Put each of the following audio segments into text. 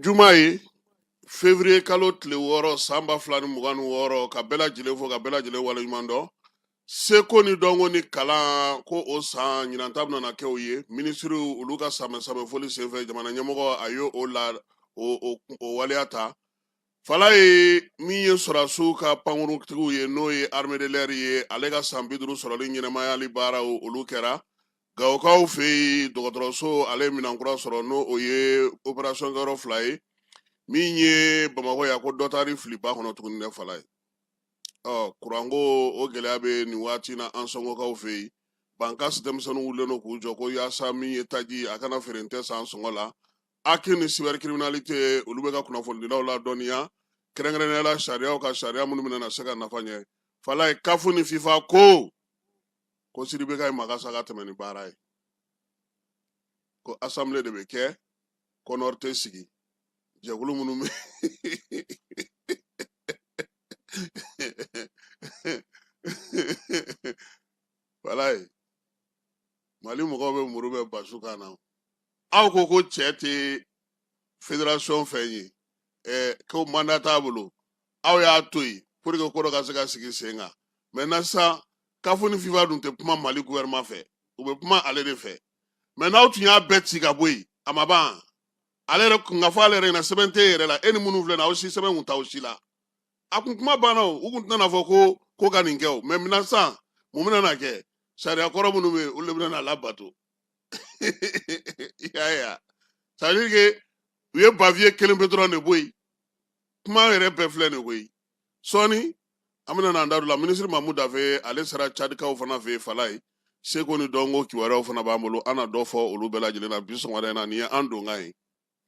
Jumaye février kalo tile wɔɔrɔ san 2026 ka bɛɛ lajɛlen fo ka bɛɛ lajɛlen waleɲuman dɔn. Seko ni dɔnko ni kalan ko o san ɲinanta bɛna kɛ o ye minisiriw olu ka samɛ foli senfɛ jamana ɲɛmɔgɔ a ye o waleya ta. Fala ye min ye sɔrɔdasiw ka pankuruntigiw ye n'o ye armée de l'air ye ale ka san 50 sɔrɔli ɲɛnɛmayali baaraw olu kɛra. Gawokaw fɛ yen dɔgɔtɔrɔso ale minankura sɔrɔ n'o o ye opération kɛyɔrɔ 2 ye min ye Bamakɔ ya ko dɔ taari filiba kɔnɔ tuguni dɛ Fala ye. Kuranko o gɛlɛya bɛ nin waati na an sɔngɔkaw fɛ yen bankasi denmisɛnninw wulilen don k'u jɔ ko yaasa min ye taji a kana feere tɛ san sɔngɔ la. Aki ni cybercriminalité olu bɛ ka kunnafonidilaw la dɔnniya kɛrɛnkɛrɛnnenya la sariyaw ka sariya minnu bɛna se ka nafa ɲɛ. Fala ye kafu ni FIFA ko Sidibeka ye makasa ka tɛmɛ ni baara ye ko assemblée de bɛ kɛ kɔnɔri tɛ sigi jɛkulu minnu bɛ Fala ye Mali mɔgɔw bɛ muru bɛ basu kan na aw ko cɛ tɛ fédération fɛn ye ko mandat t'a bolo aw y'a to yen pour que ko dɔ ka se ka sigi sen kan maintenant sisan kafu ni FIFA dun tɛ kuma Mali gouvernement fɛ u bɛ kuma ale de fɛ mais n'aw tun y'a bɛɛ ci ka bɔ yen a ma ban ale yɛrɛ kun ka fɔ ale yɛrɛ ɲɛna sɛbɛn tɛ yɛrɛ la e ni minnu filɛ nin aw si sɛbɛn kun t'aw si la a kun kuma banna o u kun tɛna fɔ ko ka nin kɛ o mais maintenant sisan mun bɛna kɛ sariya kɔrɔ minnu bɛ yen olu de bɛna labato i y'a ye a ça veut dire que u ye bavier kelen pe dɔrɔn de bɔ yen kuma yɛrɛ bɛɛ filɛ nin koyi sɔɔni an bɛna n'an da don la ministre Mamu Dafe ale sera Tchadikaw fana fɛ yen Fala ye seko ni dɔnko kibaruyaw fana b'an bolo an na dɔ fɔ olu bɛɛ lajɛlen na bi sɔgɔmada in na nin ye an donkan ye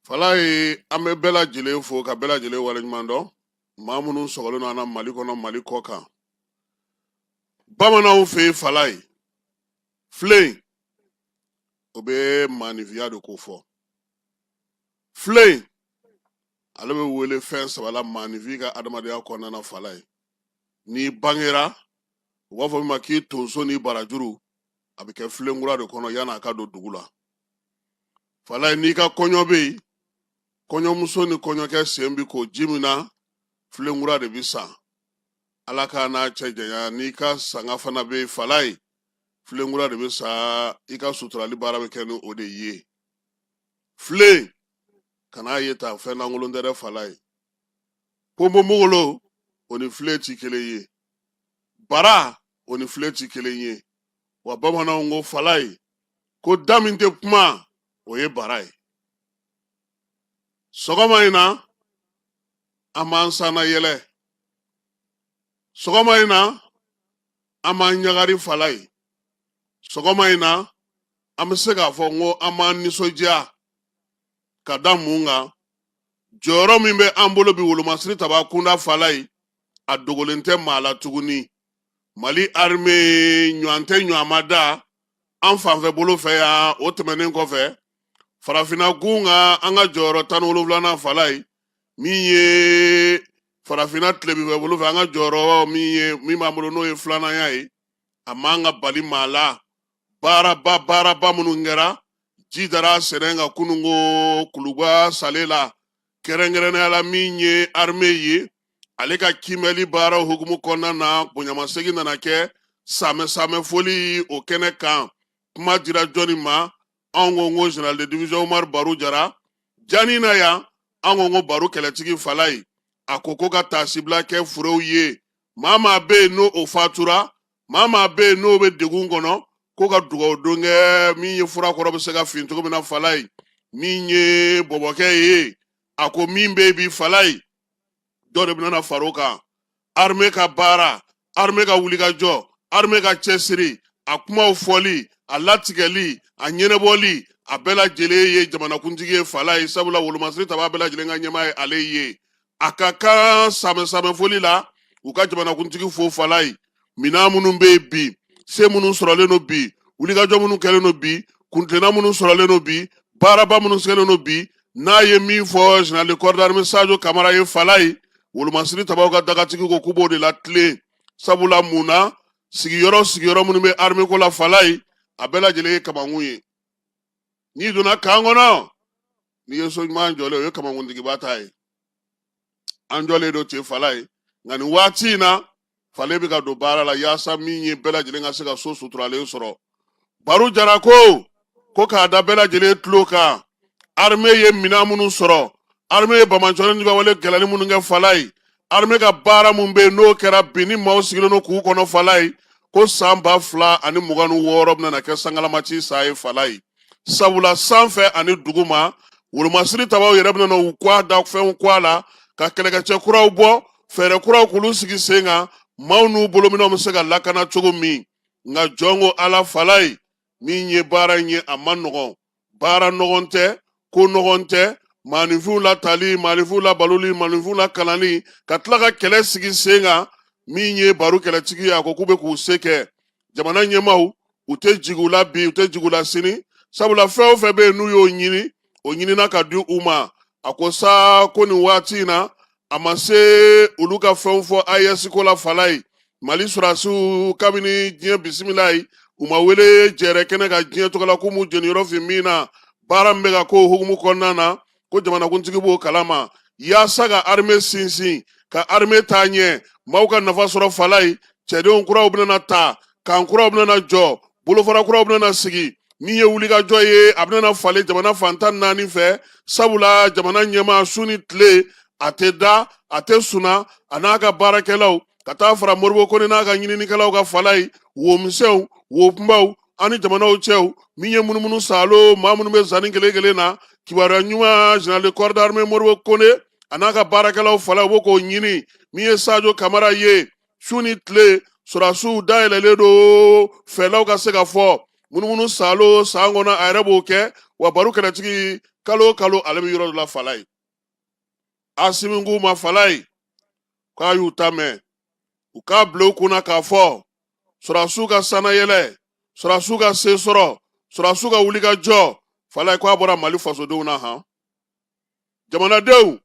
Fala ye an bɛ bɛɛ lajɛlen fo ka bɛɛ lajɛlen waleɲuman dɔn maa minnu sɔgɔlen don an na Mali kɔnɔ Mali kɔ kan bamananw fɛ yen Fala ye filen o bɛ maanifinya de ko fɔ filen ale bɛ wele fɛn saba la maanifin ka adamadenya kɔnɔna na Fala ye n'i bangera u b'a fɔ min ma k'i tonso ni barajuru a bɛ kɛ filenkura de kɔnɔ yan'a ka don dugu la Fala ye n'i ka kɔɲɔ bɛ yen kɔɲɔmuso ni kɔɲɔkɛ sen bi ko ji min na filenkura de bi san ala k'a n'a cɛ janya n'i ka sanga fana bɛ yen Fala ye filenkura de bi sa i ka suturali baara bɛ kɛ ni o de ye filen kan'a ye ta fɛn lankolon tɛ dɛ Fala ye ponponpogolo o ni filen ti kelen ye bara o ni filen ti kelen ye wa bamananw ko Fala ye ko da min tɛ kuma o ye bara ye sɔgɔma in na an b'an sanna yɛlɛ sɔgɔma in na an b'an ɲagari Fala ye sɔgɔma in na an bɛ se k'a fɔ n ko an b'an nisɔndiya ka da mun kan jɔyɔrɔ min bɛ an bolo bi wolomasiri taba kunda Fala ye a dogolen tɛ maa la tuguni Mali armée ɲɔgɔn tɛ ɲɔgɔn ma da an fanfɛ bolo fɛ yan o tɛmɛnen kɔfɛ farafinna gun kan an ka jɔyɔrɔ 17nan Fala ye min ye farafinna tilebinfɛ bolo fɛ an ka jɔyɔrɔ min b'an bolo n'o ye 2nan ye a man ka bali maa la baaraba minnu kɛra ji dara sɛnɛ kan kununko Kuluba Sale la kɛrɛnkɛrɛnnenya la min ye armée ye ale ka kimɛli baaraw hukumu kɔnɔna na bonyamasegin nana kɛ samɛ foli o kɛnɛ kan kuma dira jɔnni ma anw ko général de division Umaru Baru Jara jani na yan anw ko Baru kɛlɛtigi Fala ye a ko ka taasibila kɛ furew ye maa bɛ yen n'o fatura maa bɛ yen n'o bɛ degun kɔnɔ ko ka dugawu don kɛ min ye furakɔrɔ bɛ se ka fin cogo min na Fala ye min ye bɔbɔkɛ ye a ko min bɛ bi Fala ye dɔ de bɛna far'o kan armée ka baara armée ka wulikajɔ armée ka cɛsiri a kumaw fɔli a latigɛli a ɲɛnɛbɔli a bɛɛ lajɛlen ye jamanakuntigi ye Fala ye sabula wolomasiri taba bɛɛ lajɛlen ka ɲɛmaa ye ale ye a ka kan samɛ foli la u ka jamanakuntigi fo Fala ye minan minnu bɛ yen bi se minnu sɔrɔlen don bi wulikajɔ minnu kɛlen don bi kuntilenna minnu sɔrɔlen don bi baaraba minnu kɛlen don bi n'a ye min fɔ général de corps d'armée Sajo Kamara ye Fala ye wolomasiri tabaw ka dagatigi ko k'u b'o de la tilen sabula mun na sigiyɔrɔ minnu bɛ armée ko la Fala ye a bɛɛ lajɛlen ye kamankun ye n'i donna kan kɔnɔ ni ye so ɲuman jɔlen o ye kamakuntigiba ta ye an jɔlen do ten fala ye nka nin waati in na fale bɛ ka don baara la yaasa min ye bɛɛ lajɛlen ka se ka so suturalen sɔrɔ baro jara ko k'a da bɛɛ lajɛlen tulo kan armée ye minɛn minnu sɔrɔ armée ye bamanjɔni wale gɛlɛni minnu kɛ fala ye armée ka baara min bɛ yen n'o kɛra bi ni maaw sigilen don k'u kɔnɔ fala ye ko san 2026 bɛna kɛ sangalamati san ye fala ye sabula sanfɛ ani duguma wolomasiri tabaw yɛrɛ bɛna u kɔ a da fɛnw kɔ a la ka kɛlɛkɛcɛ kuraw bɔ fɛɛrɛ kuraw k'olu sigi sen kan maaw n'u bolominɛw bɛ se ka lakana cogo min nka jɔn ko ala fala ye min ye baara in ye a ma nɔgɔn baara nɔgɔn tɛ ko nɔgɔn tɛ maaninfinw la tali maaninfinw la baloli maaninfinw la kalanni ka tila ka kɛlɛ sigi sen kan min ye baro kɛlɛtigi ye a ko k'u bɛ k'u se kɛ jamana ɲɛmaaw u tɛ jigi u la bi u tɛ jigi u la sini sabula fɛn o fɛn bɛ yen n'u y'o ɲini o ɲinina ka di u ma a ko sa ko nin waati in na a ma se olu ka fɛnw fɔ AES ko la fala ye mali sɔrɔdasiw kabini diɲɛ bisimila ye u ma wele jɛrɛ kɛnɛ ka diɲɛ tɔgɔ la k'u m'u jeniyɔrɔ fin min na baara min bɛ ka k'o hukumu kɔnɔna na ko jamanakuntigi b'o kalama yaasa ka armée sinsin ka armée taa ɲɛ maaw ka nafa sɔrɔ fala ye cɛdenw kuraw bɛna ta kan kuraw bɛna jɔ bolofara kuraw bɛna sigi min ye wulikajɔ ye a bɛna falen jamana fantan 4 fɛ sabula jamana ɲɛmaa su ni tile a tɛ da a tɛ suna a n'a ka baarakɛlaw ka taa fara Moribo Kone n'a ka ɲininikɛlaw ka fala ye womisɛnw wokunbaw ani jamanaw cɛw min ye munumunu salo maa minnu bɛ zanni kelen kelen na kibaruya ɲuman général de corps d'armée Moribo Kone a n'a ka baarakɛlaw fala u b'o k'o ɲini min ye Sajo Kamara ye su ni tile sɔrɔdasiw dayɛlɛlen do fɛlaw ka se ka fɔ munumunu salo san kɔnɔ a yɛrɛ b'o kɛ wa baro kɛlɛtigi kalo o kalo ale bɛ yɔrɔ dɔ la fala ye Asimi k'u ma fala ye k'a y'u ta mɛn u k'a bila u kunna k'a fɔ sɔrɔdasiw ka sanayɛlɛ sɔrɔdasiw ka se sɔrɔ sɔrɔdasiw ka wulikajɔ fala ye k'a bɔra mali fasodenw na han jamanadenw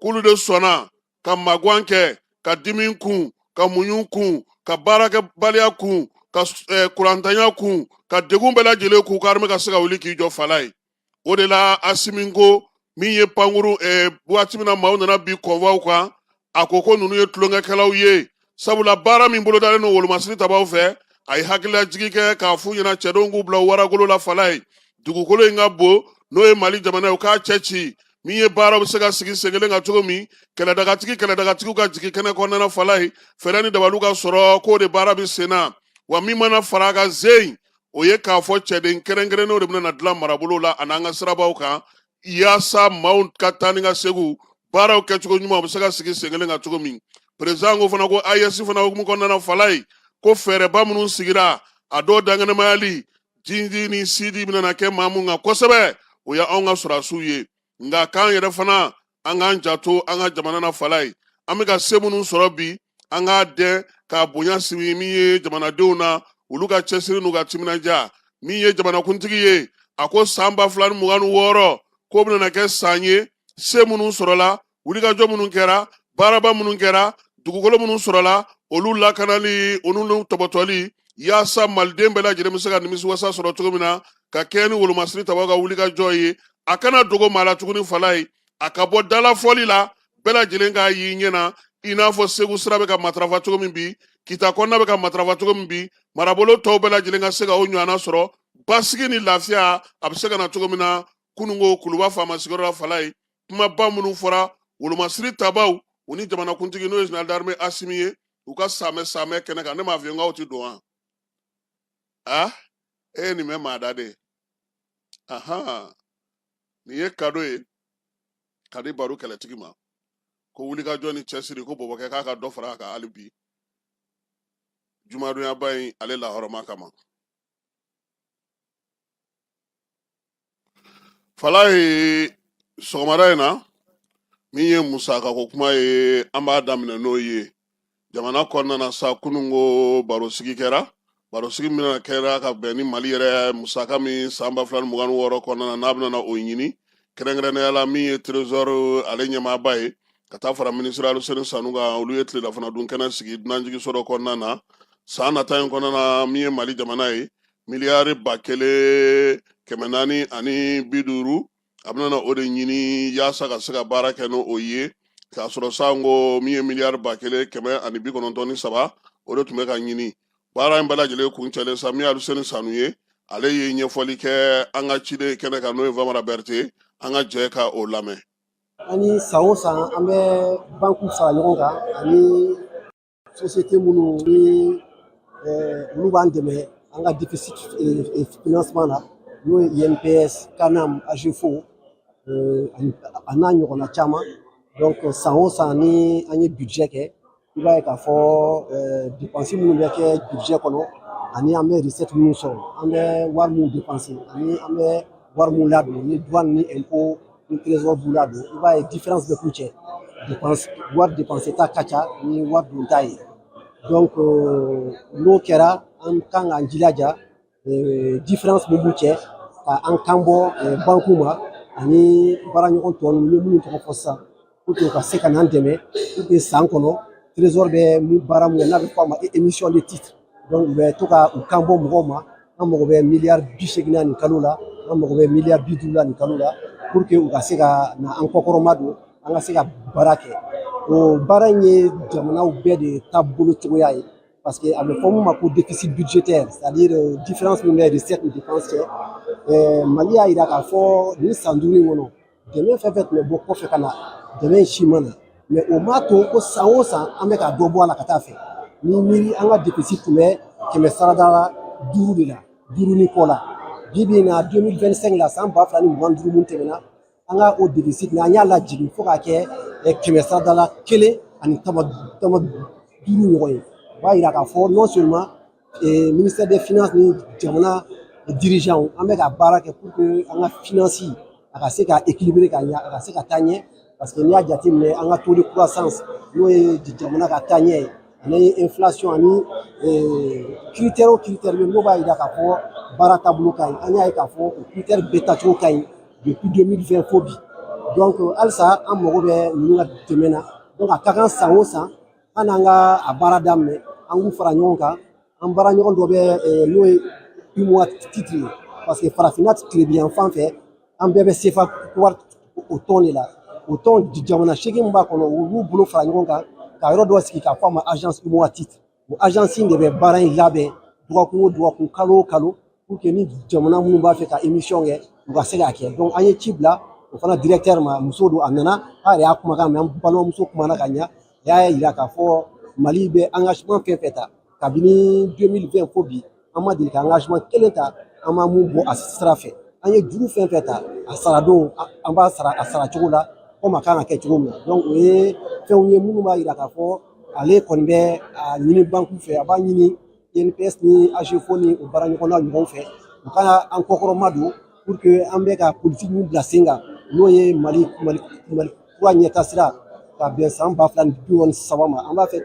k'olu de sɔnna ka magwan kɛ ka dimi kun ka muɲu kun ka baarakɛbaliya kun ka kurantanya kun ka degun bɛɛ lajɛlen kun ka armée ka se ka wuli k'i jɔ fala ye o de la Asimi ko min ye pankuru waati min na maaw nana bi kɔnwaw kan a ko ninnu ye tulonkɛkɛlaw ye sabula baara min bolodalen don wolomasiri tabaw fɛ a ye hakililajigi kɛ k'a f'u ɲɛna cɛdenw k'u bila waragolo la fala ye dugukolo in ka bon n'o ye mali jamana ye u k'a cɛ ci min ye baaraw bɛ se ka sigi sen kelen kan cogo min kɛlɛdagatigiw ka jigi kɛnɛ kɔnɔna fala ye fɛɛrɛ ni dabaliw ka sɔrɔ k'o de baara bɛ sen na wa min mana fara a ka zen o ye k'a fɔ cɛden kɛrɛnkɛrɛnnenw de bɛna dilan marabolo la a n'an ka sirabaw kan yaasa maaw ka taa ni ka segu baaraw kɛcogo ɲuman u bɛ se ka sigi sen kelen kan cogo min président ko fana ko AES fana hukumu kɔnɔna fala ye ko fɛɛrɛba minnu sigira a dɔw danganimayali jinji ni sidi bɛna kɛ maa mun kan kosɛbɛ o ye anw ka sɔrɔdasiw ye nka k'an yɛrɛ fana an k'an janto an ka jamana na fala ye an bɛ ka se minnu sɔrɔ bi an k'a dɛn k'a bonya sigi min ye jamanadenw na olu ka cɛsiri n'u ka timinanja min ye jamanakuntigi ye a ko san 2026 k'o bɛna kɛ san ye se minnu sɔrɔla wulikajɔ minnu kɛra baaraba minnu kɛra dugukolo minnu sɔrɔla olu lakanali olu tɔbɔtɔli yaasa maliden bɛɛ lajɛlen bɛ se ka nimisiwasa sɔrɔ cogo min na ka kɛ ni wolomasiri tabaw ka wulikajɔ ye a kana dogo maa la tuguni fala ye a ka bɔ dalafɔli la bɛɛ lajɛlen k'a y'i ɲɛna i n'a fɔ segu sira bɛ ka matarafa cogo min bi kita kɔnɔna bɛ ka matarafa cogo min bi marabolo tɔw bɛɛ lajɛlen ka se ka o ɲɔgɔnna sɔrɔ basigi ni lafiya a bɛ se ka na cogo min na kununko kuluba faama sigiyɔrɔ la fala ye kumaba minnu fɔra wolomasiri tabaw u ni jamanakuntigi n'o ye général d'armée Asimi ye u ka saamɛ kɛnɛ kan ne m'a f'i ye n k'aw tɛ don wa e ye nin mɛn maa da de nin ye kado ye ka di baro kɛlɛtigi ma ko wulikajɔ ni cɛsiri ko bɔbɔkɛ k'a ka dɔ fara a kan hali bi jumadonyaba in ale lahɔrɔma kama fala ye sɔgɔmada in na min ye musaka ko kuma ye an b'a daminɛ n'o ye jamana kɔnɔna na sa kununko barosigi kɛra barosigi min kɛra ka bɛn ni mali yɛrɛ musaka min san 2026 kɔnɔna na n'a bɛna o ɲini kɛrɛnkɛrɛnnenya la min ye trésor ale ɲɛmaaba ye ka taa fara ministre Aluseni Sanu kan olu ye tilelafana dun kɛnɛ sigi dunanjigiso dɔ kɔnɔna na san nata in kɔnɔna na min ye mali jamana ye miliyari 1,450 a bɛna na o de ɲini yaasa ka se ka baara kɛ no o ye k'a sɔrɔ san ko min ye miliyari 1,193 o de tun bɛ ka ɲini baara in bɛɛ lajɛlen kuncɛlen sa min ye Aluseni Sanu ye ale ye ɲɛfɔli kɛ an ka ciden kɛnɛ kan n'o ye Famara Berete an ka jɛ ka o lamɛn. Ani san o san an bɛ banku fara ɲɔgɔn kan ani société minnu ni olu b'an dɛmɛ an ka déficit financement na n'o ye INPS, CANAM, AGEFO a n'a ɲɔgɔnna caman. Donc san o san ni an ye budget kɛ i b'a ye k'a fɔ dépense minnu bɛ kɛ budget kɔnɔ ani an bɛ recette minnu sɔrɔ an bɛ wari minnu dépenser ani an bɛ wari minnu ladon ni douane ni impôt ni trésor b'u ladon i b'a ye différence bɛ k'u cɛ wari dépenser ta ka ca ni wari don ta ye donc n'o kɛra an kan k'an jilaja différence min b'u cɛ ka an kan bɔ banku ma ani baaraɲɔgɔn tɔ ninnu ni minnu tɔgɔ fɔ sisan pour que u ka se ka n'an dɛmɛ pour que san kɔnɔ trésor bɛ baara mun kɛ n'a bɛ fɔ a ma émission de titre donc u bɛ to ka u kan bɔ mɔgɔw ma an mago bɛ miliyari 80 nin kalo la an mago bɛ miliyari 50 nin kalo la pour que u ka se ka na an kɔkɔrɔma don an ka se ka baara kɛ o baara in ye jamanaw bɛɛ de taabolo cogoya ye parce que a bɛ fɔ mun ma ko déficit budgétaire c'est-à-dire différence min bɛ recette ni dépense cɛ Mali y'a yira k'a fɔ nin san 5 in kɔnɔ dɛmɛ fɛn fɛn tun bɛ bɔ kɔfɛ ka na dɛmɛ in si ma na mais o m'a to ko san o san an bɛ ka dɔ bɔ a la ka taa fɛ ni miiri an ka déficit tun bɛ 500 5 de la 5 ni kɔ la bi bi in na 2025 la san 2025 mun tɛmɛna an ka o déficit na an y'a lajigin fo k'a kɛ 500 1 ani tama 5 ɲɔgɔn ye o b'a yira k'a fɔ non seulement ministère des finances ni jamana dirigeants an bɛ ka baara kɛ pour que an ka finance a ka se ka équilibrer ka ɲɛ a ka se ka taa ɲɛ parce que n'i y'a jateminɛ an ka taux de croissance n'o ye jamana ka taa ɲɛ ye ani inflation ani critère o critère bɛ n'o b'a yira k'a fɔ baara taabolo ka ɲi an y'a ye k'a fɔ o critère bɛɛ tacogo ka ɲi depuis 2020 fo bi donc halisa an mago bɛ ninnu ka dɛmɛ na donc a ka kan san o san an n'an ka a baara daminɛ an k'u fara ɲɔgɔn kan an baara ɲɔgɔn dɔ bɛ n'o ye UMOA titre ye parce que farafinna tile yan fan fɛ an bɛɛ bɛ CFA wari o tɔn de la o tɔn jamana 8 min b'a kɔnɔ u b'u bolo fara ɲɔgɔn kan ka yɔrɔ dɔ sigi k'a fɔ a ma agence UMOA titre o agence in de bɛ baara in labɛn dɔgɔkun o dɔgɔkun kalo o kalo pour que ni jamana minnu b'a fɛ ka émission kɛ u ka se k'a kɛ donc an ye ci bila o fana directeur ma muso don a nana a yɛrɛ y'a kumakan mɛn an balimamuso kumana ka ɲa a y'a yira k'a fɔ Mali bɛ engagement fɛn fɛn ta kabini 2020 fo bi an ma deli ka engagement kelen ta an ma mun bɔ a sira fɛ an ye juru fɛn fɛn ta a sara don an b'a sara a sara cogo la komi a kan ka kɛ cogo min na donc o ye fɛnw ye minnu b'a yira k'a fɔ ale kɔni bɛ a ɲini banku fɛ a b'a ɲini INPS ni AGEFO ni o baara ɲɔgɔnna ɲɔgɔn fɛ u ka an kɔkɔrɔma don pour que an bɛ ka politique min bila sen kan n'o ye Mali kura ɲɛtasira ka bɛn san 2023 ma an b'a fɛ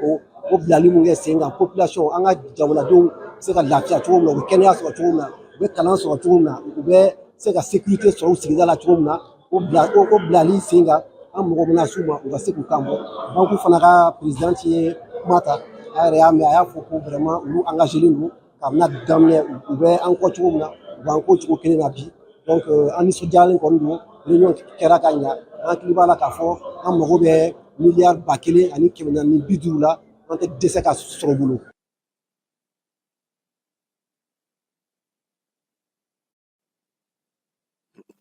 o bilali mun kɛ sen kan population an ka jamanadenw bɛ se ka lafiya cogo min na u bɛ kɛnɛya sɔrɔ cogo min na u bɛ kalan sɔrɔ cogo min na u bɛ se ka sécurité sɔrɔ u sigida la cogo min na o bilali sen kan an mago bɛna s'u ma u ka se k'u kan bɔ banku fana ka président ye kuma ta a yɛrɛ y'a mɛn a y'a fɔ ko vraiment olu engagélen don kabini a daminɛ u bɛ an kɔ cogo min na u b'an kɔ cogo kelen na bi donc an nisɔndiyalen kɔni don réunion kɛra ka ɲa an hakili b'a la k'a fɔ an mago bɛ miliyari 1,000 ani 450 la an tɛ dɛsɛ ka sɔrɔ bolo.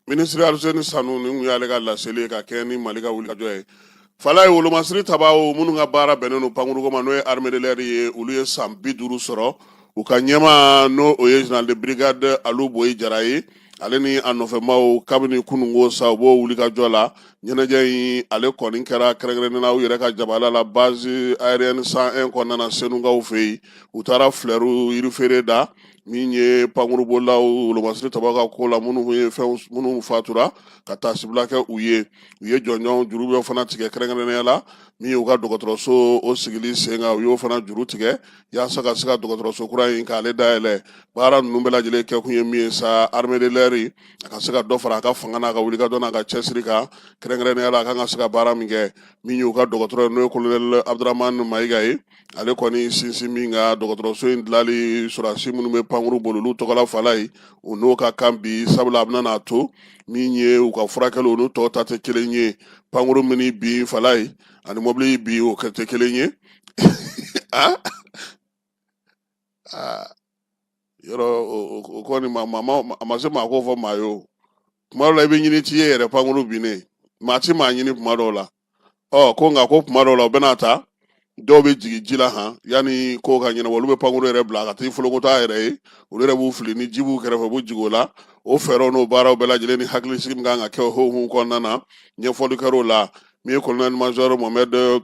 Ministre Aluseni Sanu ni kun y'ale ka laseli ka kɛ ni Mali ka wulikajɔ ye fala ye wolomasiri tabaw minnu ka baara bɛnnen don pankuruko ma n'o ye armée de l'air ye olu ye san 50 sɔrɔ u ka ɲɛma n'o o ye général de brigade Alu Boyi Jara ye ale ni a nɔfɛmaw kabini kunungo sa u b'o wulikajɔ la ɲɛnajɛ in ale kɔni kɛra kɛrɛnkɛrɛnnena u yɛrɛ ka jabala la base aérienne 101 kɔnɔna na Senugaw fɛ yen u taara fleurs yirifeere da min ye pankurubolaw wolomasiri tabaw ka ko la minnu fatura ka taa sibila kɛ u ye jɔnjɔn juru bɛ fana tigɛ kɛrɛnkɛrɛnnenya la min y'u ka dɔgɔtɔrɔso o sigili sen kan u y'o fana juru tigɛ yaasa ka se ka dɔgɔtɔrɔso kura in k'ale dayɛlɛ baara ninnu bɛɛ lajɛlen kɛ kun ye min ye sa armée de l'air a ka se ka dɔ fara a ka fanga n'a ka wulikajɔ n'a ka cɛsiri kan kɛrɛnkɛrɛnnenya la a kan ka se ka baara min kɛ min y'u ka dɔgɔtɔrɔ n'o ye colonel Abdramane Mayiga ye ale kɔni sinsin min ka dɔgɔtɔrɔso in dilali sɔrɔdasi minnu bɛ pankuru bolo olu tɔgɔla fala ye o n'o ka kan bi sabula a bɛna n'a to min ye u ka furakɛli olu tɔw ta tɛ kelen ye pankuru min bi fala ye ani mobili bi o kɛ tɛ kelen ye yɔrɔ o kɔni a ma se maa ko fɔ maa ye o tuma dɔw la i bɛ ɲini t'i ye yɛrɛ pankuru binnen maa ti maa ɲini tuma dɔw la ko nka ko tuma dɔw la u bɛna ta dɔw bɛ jigin ji la yanni ko ka ɲɛnabɔ olu bɛ pankuru yɛrɛ bila ka taa i folokota yɛrɛ ye olu yɛrɛ b'u fili ni ji b'u kɛrɛfɛ u b'u jigin o la o fɛɛrɛw n'o baaraw bɛɛ lajɛlen ni hakilisigi min kan ka kɛ o hukumu kɔnɔna na ɲɛfɔli kɛr'o la min ye colonel major Mohamed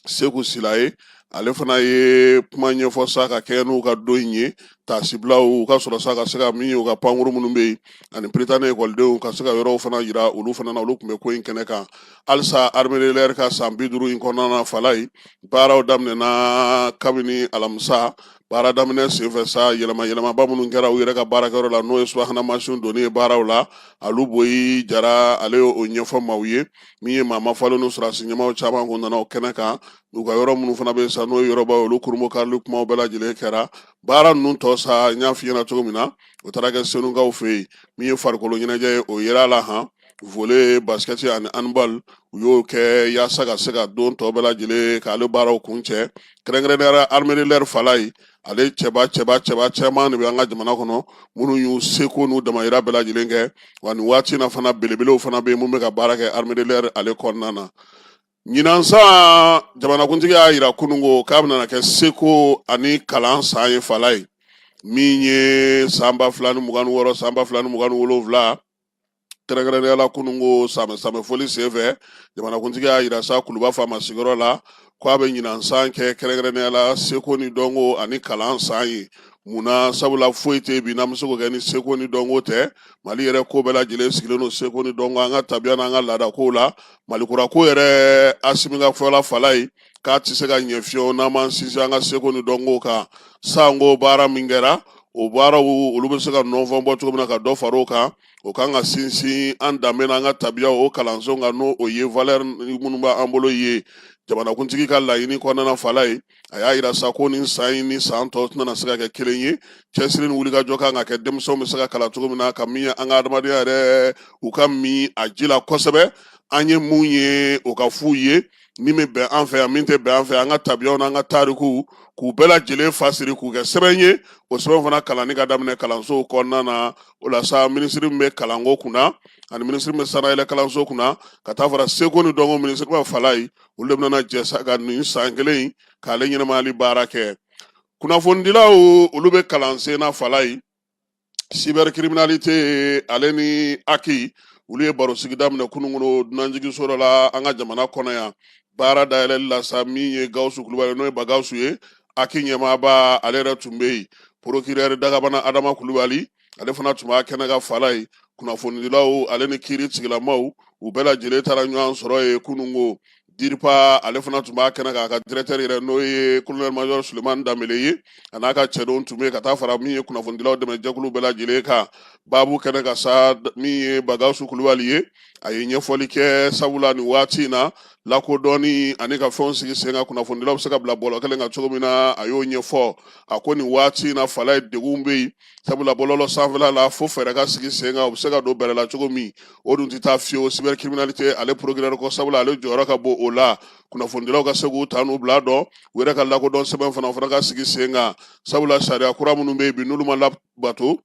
Seku Sila ye ale fana ye kuma ɲɛfɔ sa ka kɛ n'u ka don in ye taasibilaw ka sɔrɔ sa ka se ka min ye u ka pankuru minnu bɛ yen ani Prytanne ekɔlidenw ka se ka yɔrɔw fana yira olu fana na olu tun bɛ ko in kɛnɛ kan halisa armée de l'air ka san 50 in kɔnɔna na fala ye baaraw daminɛna kabini alamisa baara daminɛ senfɛ sa yɛlɛmayɛlɛmaba minnu kɛra u yɛrɛ ka baarakɛyɔrɔ la n'o ye subahana mansinw donni ye baaraw la alu boyi jara ale y'o ɲɛfɔ maaw ye min ye maa mafalen n'u sɔrɔsi ɲɛmaw caman kun nana o kɛnɛ kan u ka yɔrɔ minnu fana bɛ sa n'o ye yɔrɔbaw olu kurumo karili kumaw bɛɛ lajɛlen kɛra baara ninnu tɔ sa n y'a f'i ɲɛna cogo min na o taara kɛ senukaw fɛ yen min ye farikolo ɲɛnajɛ ye o yera la volley basket ani handball u y'o kɛ yaasa ka se ka don tɔ bɛɛ lajɛlen k'ale baaraw kun cɛ kɛrɛnkɛrɛnnenya armée de l'air fala ye ale cɛba caman de bɛ an ka jamana kɔnɔ minnu y'u seko n'u damayira bɛɛ lajɛlen kɛ wa nin waati in na fana belebelew fana bɛ yen mun bɛ ka baara kɛ armée de l'air ale kɔnɔna na ɲinansan jamanakuntigi y'a yira kununko k'a bɛna kɛ seko ani kalan san ye fala ye min ye san 2026 san 2027 kɛrɛnkɛrɛnnenya la kununko samɛfoli senfɛ jamanakuntigi y'a yira sa kuluba faama sigiyɔrɔ la k'a bɛ ɲinansan kɛ kɛrɛnkɛrɛnnenya la seko ni dɔnko ani kalan san ye munna sabula foyi tɛ bi n'an bɛ se k'o kɛ ni seko ni dɔnko tɛ mali yɛrɛ ko bɛɛ lajɛlen sigilen don seko ni dɔnko an ka tabiya n'an ka laadakow la malikurako yɛrɛ asimi ka fɔla fala ye k'a tɛ se ka ɲɛ fiyewu n'an m'an sinsin an ka seko ni dɔnko kan sanko baara min kɛra o baaraw olu bɛ se ka nɔnfɔn bɔ cogo min na ka dɔ far'o kan o kan ka sinsin an danbe n'an ka tabiyaw o kalanso kan n'o o ye valeur minnu b'an bolo ye jamanakuntigi ka laɲini kɔnɔna fala ye a y'a yira sa ko ni san in ni san tɔ tɛna se ka kɛ kelen ye cɛsiri ni wulikajɔ kan ka kɛ denmisɛnw bɛ se ka kalan cogo min na ka min ye an ka adamadenya yɛrɛ u ka min a ji la kosɛbɛ an ye mun ye o ka f'u ye min bɛ bɛn an fɛ yan min tɛ bɛn an fɛ an ka tabiyaw n'an ka tarikuw k'u bɛɛ lajɛlen fasiri k'u kɛ sɛbɛn ye o sɛbɛn fana kalanni ka daminɛ kalansow kɔnɔna na o la sa minisiri min bɛ kalanko kunna ani minisiri min bɛ sanayɛlɛ kalanso kunna ka taa fara seko ni dɔnko minisiri ma fala ye olu de bɛna jɛ sa ka nin san kelen in k'ale ɲɛnɛmayali baara kɛ kunnafonidilaw olu bɛ kalansen na fala ye cybercriminalité ale ni aki olu ye baro sigi daminɛ kunun kɔnɔ dunanjigiso dɔ la an ka jamana kɔnɔ yan baara dayɛlɛli la sa min ye Gawusu Kulubali n'o ye Bagawusu ye aki ɲɛmaaba ale yɛrɛ tun bɛ yen procureur Dagabana Adama Kulubali ale fana tun b'a kɛnɛ ka fala ye kunnafonidilaw ale ni kiiri tigilamaw u bɛɛ lajɛlen taara ɲɔgɔn sɔrɔ ye kununko DIRPA ale fana tun b'a kɛnɛ k'a ka directeur yɛrɛ n'o ye colonel major Sulemani Danbele ye a n'a ka cɛdenw tun bɛ yen ka taa fara min ye kunnafonidilaw dɛmɛ jɛkulu bɛɛ lajɛlen kan baabu kɛnɛ ka sa min ye Bagawusu Kulubali ye a ye ɲɛfɔli kɛ sabula nin waati in na lakodɔnni ani ka fɛnw sigi sen kan kunnafonidilaw bɛ se ka bila bɔlɔ kelen kan cogo min na a y'o ɲɛfɔ a ko nin waati in na fala ye degun bɛ yen sabula bɔlɔlɔ sanfɛla la fo fɛɛrɛ ka sigi sen kan u bɛ se ka don bɛrɛ la cogo min o dun tɛ taa fiyewu cybercriminalité ale procureur kɔ sabula ale jɔyɔrɔ ka bon o la kunnafonidilaw ka se k'u ta n'u bila dɔn u yɛrɛ ka lakodɔn sɛbɛn fana ka sigi sen kan sabula sariya kura minnu bɛ yen bi n'olu ma labato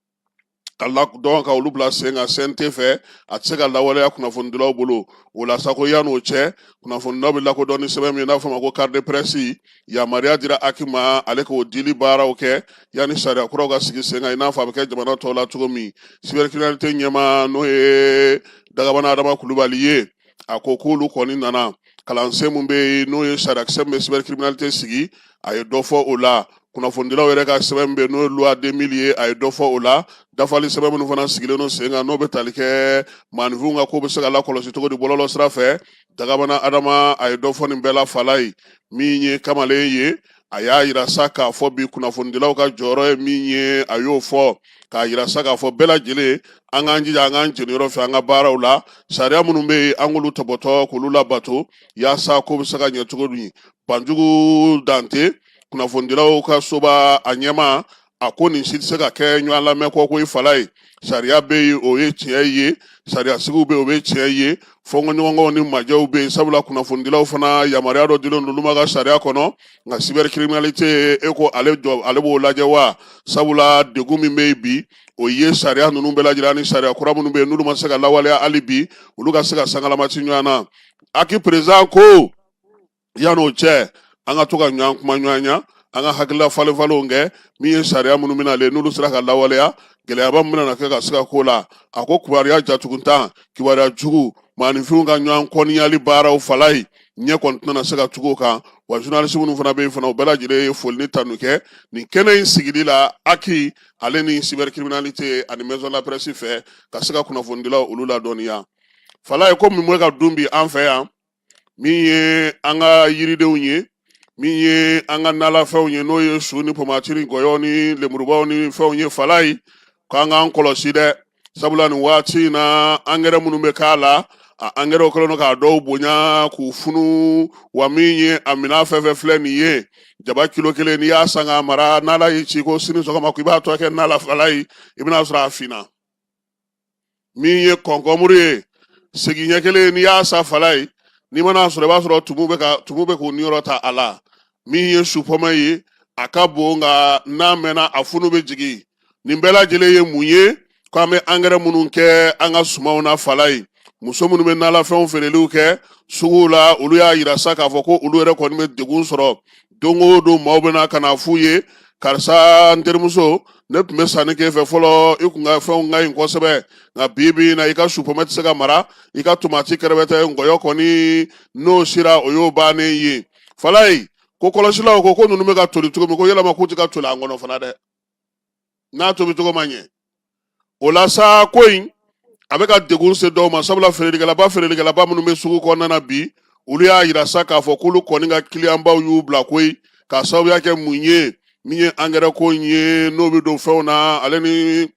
ka lakodɔn ka olu bila sen kan CNT fɛ a tɛ se ka lawaleya kunnafonidilaw bolo o la sa ko yan'o cɛ kunnafonidilaw bɛ lakodɔn ni sɛbɛn min n'a fɔ ma ko carte de presse yamaruya dira aki ma ale k'o dili baaraw kɛ yanni sariya kuraw ka sigi sen kan i n'a fɔ a bɛ kɛ jamana tɔw la cogo min cybercriminalité ɲɛmaa n'o ye Dagabana Adama Kulubali ye a ko k'olu kɔni nana kalansen min bɛ yen n'o ye sariyakisɛ min bɛ cybercriminalité sigi a ye dɔ fɔ o la kunnafonidilaw yɛrɛ ka sɛbɛn bɛ n'o ye loi 2000 ye a ye dɔ fɔ o la dafali sɛbɛn minnu fana sigilen don sen kan n'o bɛ tali kɛ maanifinw ka ko bɛ se ka lakɔlɔsi cogo di bɔlɔlɔ sira fɛ Dagabana Adama a ye dɔ fɔ nin bɛɛ la fala ye min ye kamalen ye a y'a yira sa k'a fɔ bi kunnafonidilaw ka jɔyɔrɔ ye min ye a y'o fɔ k'a yira sa k'a fɔ bɛɛ lajɛlen an k'an jija an k'an jeniyɔrɔ fɛ an ka baaraw la sariya minnu bɛ yen an k'olu tɔbɔtɔ k'olu labato yaasa ko bɛ se ka ɲɛ cogo di Banjugu Dante kunnafonidilaw ka soba a ɲɛma a ko nin si tɛ se ka kɛ ɲɔgɔn lamɛn kɔ ko i fala ye sariya bɛ yen o ye tiɲɛ ye sariya sigiw bɛ yen o bɛ tiɲɛ ye fɔnkɔɲɔgɔnkaw ni majɛw bɛ yen sabula kunnafonidilaw fana yamaruya dɔ dilen don olu ma ka sariya kɔnɔ nka cybercriminalité e ko ale b'o lajɛ wa sabula degun min bɛ yen bi o ye sariya ninnu bɛɛ lajɛlen ni sariya kura minnu bɛ yen n'olu ma se ka lawaleya hali bi olu ka se ka sangalamati ɲɔgɔn na aki président ko yan'o cɛ an ka to ka ɲɔgɔn kuma ɲɔgɔn ɲa an ka hakilila falen-falenw kɛ min ye sariya minnu bɛna ale n'olu sera ka lawaleya gɛlɛyaba min bɛna kɛ ka se ka k'o la a ko kibaruya jatuguntan kibaruya jugu maaninfinw ka ɲɔgɔn kɔniyali baaraw falayi ɲɛ kɔni tɛna se ka tugu o kan wa journaliste minnu fana bɛ yen fana u bɛɛ lajɛlen ye foli ni tanu kɛ nin kɛnɛ in sigili la aki ale ni cybercriminalité ani maison de la presse fɛ ka se ka kunnafonidilaw olu ladɔnniya falayi ko min bɛ ka dun bi an fɛ yan min ye an ka yiridenw ye min ye an ka nalafɛnw ye n'o ye su ni pomati ni gɔyɔ ni lemurubaw ni fɛnw ye falayi k'an k'an kɔlɔsi dɛ sabula nin waati in na angɛrɛ minnu bɛ k'a la a angɛrɛw kɛlen don k'a dɔw bonya k'u funu wa min ye a minɛn fɛn fɛn filɛ nin ye jaba kilo kelen n'i y'a san k'a mara n'ala y'i ci ko sini sɔgɔma ko i b'a tɔ kɛ nala falayi i bɛna sɔrɔ a finna min ye kɔnkɔnmuru ye segi ɲɛ kelen n'i y'a san falayi n'i mana sɔrɔ i b'a sɔrɔ tumu bɛ k'u niyɔrɔ ta a la min ye supɔmɛ ye a ka bon nka n'a mɛnna a funu bɛ jigin nin bɛɛ lajɛlen ye mun ye k'an bɛ angɛrɛ minnu kɛ an ka sumanw na falayi muso minnu bɛ nalafɛnw feereliw kɛ suguw la olu y'a yira sa k'a fɔ ko olu yɛrɛ kɔni bɛ degun sɔrɔ don o don maaw bɛna ka na f'u ye karisa n terimuso ne tun bɛ sanni k'e fɛ fɔlɔ i kun ka fɛnw ka ɲi kosɛbɛ nka bi in na i ka supɔmɛ tɛ se ka mara i ka tomati kɛrɛfɛ ngɔyɔ kɔni n'o sera o y'o bannen ye falayi ko kɔlɔsilaw ko ninnu bɛ ka toli cogo min ko yalama k'u tɛ ka toli an kɔnɔ fana dɛ n'a tobi cogo ma ɲɛ o la sa ko in a bɛ ka degun se dɔw ma sabula feerelikɛlaba minnu bɛ sugu kɔnɔna na bi olu y'a yira sa k'a fɔ k'olu kɔni ka kiliyanbaw y'u bila koyi k'a sababuya kɛ mun ye min ye angɛrɛ ko in ye n'o bɛ don fɛnw na ale ni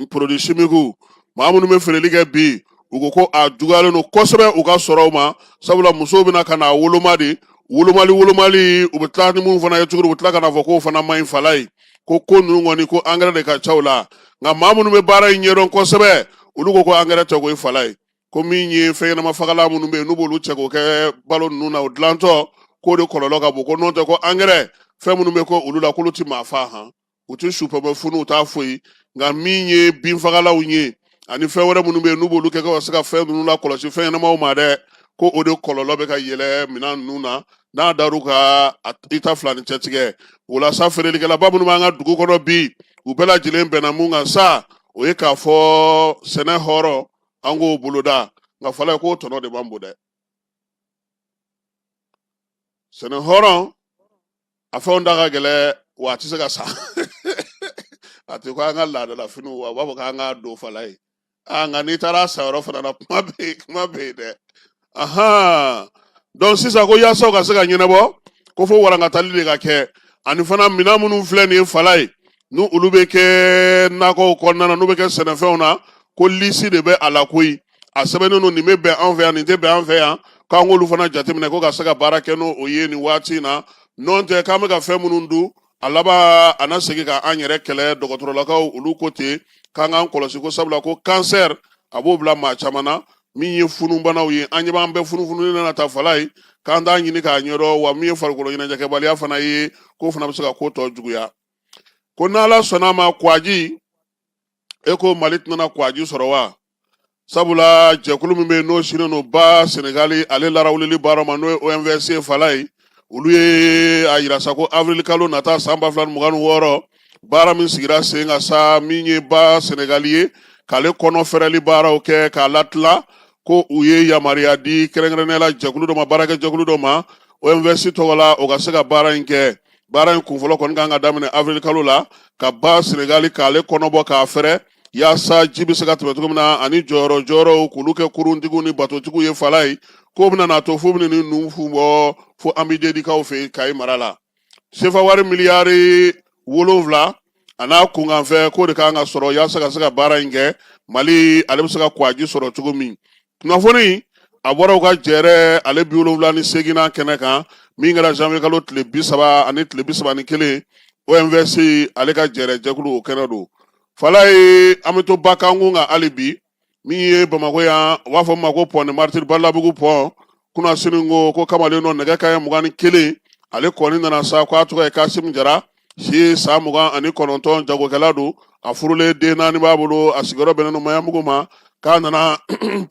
produit chimique maa minnu bɛ feereli kɛ bi u ko ko a juguyalen don kosɛbɛ u ka sɔrɔw ma sabula musow bɛna ka na woloma de wolomali u bɛ tila ni minnu fana ye cogo u bɛ tila ka na fɔ k'o fana man ɲi falayi ko ninnu kɔni ko angɛrɛ de ka ca u la nka maa minnu bɛ baara in ɲɛdɔn kosɛbɛ olu ko angɛrɛ tɛ ko i falayi ko min ye fɛn ɲɛnama fagalan minnu bɛ yen n'u b'olu cɛ k'o kɛ balo ninnu na o dilantɔ k'o de kɔlɔlɔ ka bon ko n'o tɛ ko angɛrɛ fɛn minnu bɛ kɛ olu la k'olu tɛ maa fa han u tɛ supɔmɛ funu u t'a foyi nka min ye binfagalanw ye ani fɛn wɛrɛ minnu bɛ yen n'u b'olu kɛ ka se ka fɛn ninnu la kɔlɔsi fɛn ɲɛnamaw ma dɛ ko o de kɔlɔlɔ bɛ ka yɛlɛ minɛn ninnu na n'a dar'u ka i ta fila ni cɛ tigɛ o la sa feerelikɛlaba minnu b'an ka dugu kɔnɔ bi u bɛɛ lajɛlen bɛnna mun kan sa o ye k'a fɔ sɛnɛ hɔrɔn an k'o boloda nka falayi k'o tɔnɔ de b'an bolo dɛ sɛnɛ hɔrɔn a fɛnw da ka gɛlɛ wa a tɛ se ka sa a tɛ ko an ka laadalafiniw wa u b'a fɔ k'an k'a don falayi nka n'i taara a sayɔrɔ fana na kuma bɛ yen dɛ donc sisan ko yaasa u ka se ka ɲɛnabɔ ko fo warankatali de ka kɛ ani fana minɛn minnu filɛ nin ye falayi n'u olu bɛ kɛ nakɔw kɔnɔna na n'u bɛ kɛ sɛnɛfɛnw na ko lisi de bɛ a la koyi a sɛbɛnnen don nin bɛ bɛn an fɛ yan nin tɛ bɛn an fɛ yan k'an k'olu fana jateminɛ ko ka se ka baara kɛ n'o ye nin waati in na n'o tɛ k'an bɛ ka fɛn minnu dun a laban a na segin k'an yɛrɛ kɛlɛ dɔgɔtɔrɔlakaw olu ko ten k'an k'an kɔlɔsi ko sabula ko kansɛri a b'o bila maa caman na min ye funubanaw ye an ɲɛ b'an bɛɛ funufununi na ta falayi k'an t'a ɲini k'a ɲɛdɔn wa min ye farikolo ɲɛnajɛkɛbaliya fana ye k'o fana bɛ se ka ko tɔ juguya ko n'ala sɔnna a ma kwaji e ko mali tɛna kwaji sɔrɔ wa sabula jɛkulu min bɛ yen n'o sinnen don ba senegali ale larawulili baara ma n'o ye OMVC falayi olu ye a yira sa ko avril kalo nata san 2026 baara min sigira sen kan sa min ye ba senegali ye k'ale kɔnɔ fɛrɛli baaraw kɛ k'a latila ko u ye yamaruya di kɛrɛnkɛrɛnnenya la jɛkulu dɔ ma baarakɛ jɛkulu dɔ ma OMVC tɔgɔ la o ka se ka baara in kɛ baara in kunfɔlɔ kɔni kan ka daminɛ avril kalo la ka ba senegali k'ale kɔnɔbɔ k'a fɛrɛ yaasa ji bɛ se ka tɛmɛ cogo min na ani jɔyɔrɔw k'olu kɛ kuruntigiw ni batotigiw ye falayi ko bɛna n'a to fo bɛna ni ninnu bɔ fo an bɛ dedikaw fɛ yen Kayi mara la sefa wari miliyari 7 a n'a kunkanfɛ k'o de kan ka sɔrɔ yaasa ka se ka baara in kɛ mali ale bɛ se ka kwaji sɔrɔ cogo min kunnafoni a bɔra u ka jɛrɛ ale 78 kɛnɛ kan min kɛra janvier kalo tile 30 ani tile 31 OMVC ale ka jɛrɛ jɛkulu o kɛnɛ don fala ye an bɛ to bakanko kan hali bi min ye Bamakɔ yan u b'a fɔ min ma ko pɔn Martir Balabugu pɔn kunna sini ko kamalen dɔ nɛgɛ kanɲɛ 21 ale kɔni nana sa ko a tɔgɔ ye Kasimu Jara si san 29 jagokɛla don a furulen den 4 b'a bolo a sigiyɔrɔ bɛnnen don Maɲanbugu ma k'a nana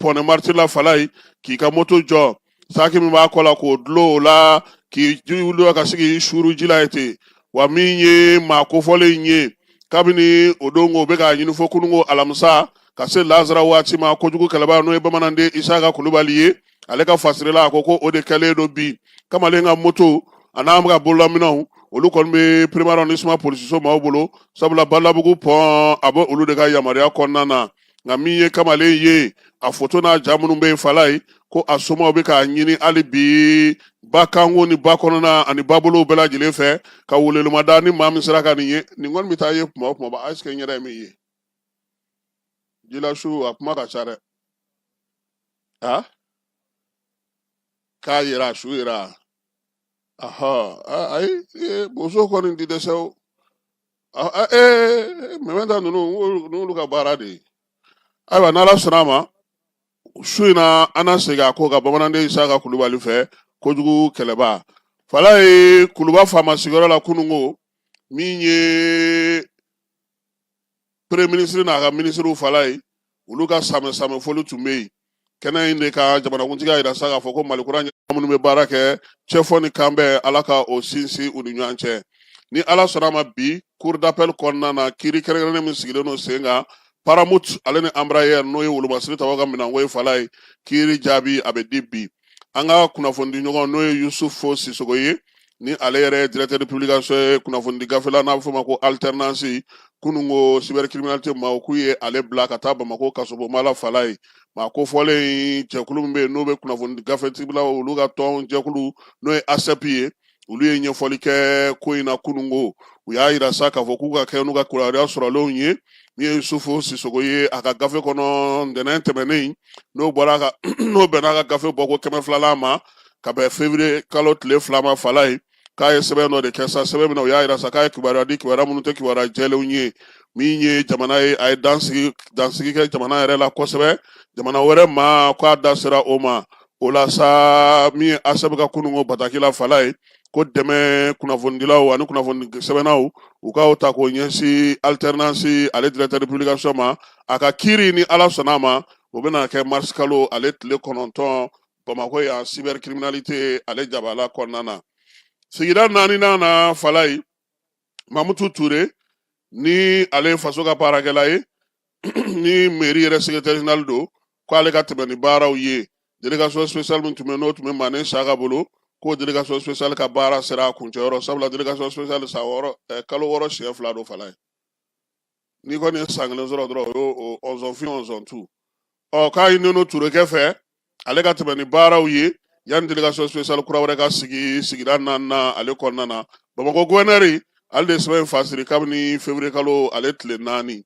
pɔn Martir la fala ye k'i ka moto jɔ saki min b'a kɔ la k'o dulon o la k'i wuli ka se k'i suru ji la ye ten wa min ye maa kofɔlen ye kabini o don o bɛ ka ɲini fo kununko alamisa ka se lazara waati ma kojugu kɛlɛbaga n'o ye bamananden Isaka Kulubali ye ale ka fasirila a ko o de kɛlen don bi kamalen ka moto a n'an bɛ ka bololaminɛw olu kɔni bɛ primaire arrondissement polisiso maaw bolo sabula Balabugu pɔn a bɛ olu de ka yamaruya kɔnɔna na nka min ye kamalen ye a foto n'a ja minnu bɛ fala ye ko a somɔgɔw bɛ k'a ɲini hali bi ba kanko ni ba kɔnɔna ani ba bolow bɛɛ lajɛlen fɛ ka welelemada ni maa min sera ka nin ye nin kɔni bɛ taa ye kuma o kuma ba est-ce que n yɛrɛ ye min ye Jilasu a kuma ka ca dɛ k'a yera su yera ayi boso kɔni ti dɛsɛ o mɛmɛta ninnu n'olu ka baara de ye ayiwa n'Ala sɔnna a ma su in na an na segin a ko ka bamananden Isaka Kulubali fɛ kojugu kɛlɛba fala ye Kuluba faama sigiyɔrɔ la kununko min ye premier ministre n'a ka ministre fala ye olu ka samɛ foli tun bɛ yen kɛnɛ in de ka jamanakuntigi y'a jira sa k'a fɔ ko malikura ɲɛmɔgɔ minnu bɛ baara kɛ cɛfɔ ni kanbɛn Ala ka o sinsin u ni ɲɔgɔn cɛ ni Ala sɔnna a ma bi cour d'appel kɔnɔna na kiiri kɛrɛnkɛrɛnnen min sigilen don sen kan Paramount ale ni Embraer n'o ye wolomasiri tabaga ka minɛnko ye fala ye kiiri jaabi a bɛ di bi an ka kunnafoni ɲɔgɔn n'o ye Yusufu Sisogo ye ni ale yɛrɛ ye directeur de publication ye kunnafoni di gafe la n'a bɛ fɔ o ma ko alternance kununko cybercriminalité maaw k'u ye ale bila ka taa Bamakɔ kasobonba la fala ye maa kofɔlen jɛkulu min bɛ yen n'o bɛ kunnafoni di gafetigilaw olu ka tɔn jɛkulu n'o ye ASEP ye olu ye ɲɛfɔli kɛ ko in na kununko u y'a jira sa k'a fɔ k'u ka kɛ n'u ka kibaruya sɔrɔlenw ye min ye Yusufu Sisogo ye a ka gafe kɔnɔ ntɛnɛn tɛmɛnen n'o bɛnna a ka gafe bɔko 200 ma ka bɛn février kalo tile 2 ma fala ye k'a ye sɛbɛn dɔ de kɛ sa sɛbɛn min na u y'a jira sa k'a ye kibaruya di kibaruya minnu tɛ kibaruya jɛlenw ye min ye jamana ye a ye dansigi kɛ jamana yɛrɛ la kosɛbɛ jamana wɛrɛ ma k'a da sera o ma o la sa min ye ASEP ka kununko bataki la fala ye ko dɛmɛ kunnafonidilaw ani kunnafoni sɛbɛnnaw u k'aw ta k'o ɲɛsin alternance ale directeur de publication ma a ka kiiri ni Ala sɔnna a ma o bɛna kɛ mars kalo ale tile 9 Bamakɔ yan cybercriminalité ale jabala kɔnɔna na sigida 4nan na fala ye Mamutu Ture ni ale faso ka baarakɛla ye ni mairie yɛrɛ secrétaire général don k'ale ka tɛmɛ ni baaraw ye délégation spéciale min tun bɛ n'o tun bɛ Mane Saka bolo ko délégation spéciale ka baara sera a kuncɛyɔrɔ sabula délégation spéciale kalo 6 siɲɛ 2 don fala ye n'i kɔni ye san 1 sɔrɔ dɔrɔn o y'o 11 fin 11 tu k'a ye Neno Turekɛ fɛ ale ka tɛmɛ ni baaraw ye yanni délégation spéciale kura wɛrɛ ka sigi sigida 4 na ale kɔnɔna na Bamakɔ gouverneur ale de sɛbɛn in fasiri kabini février kalo ale tile 4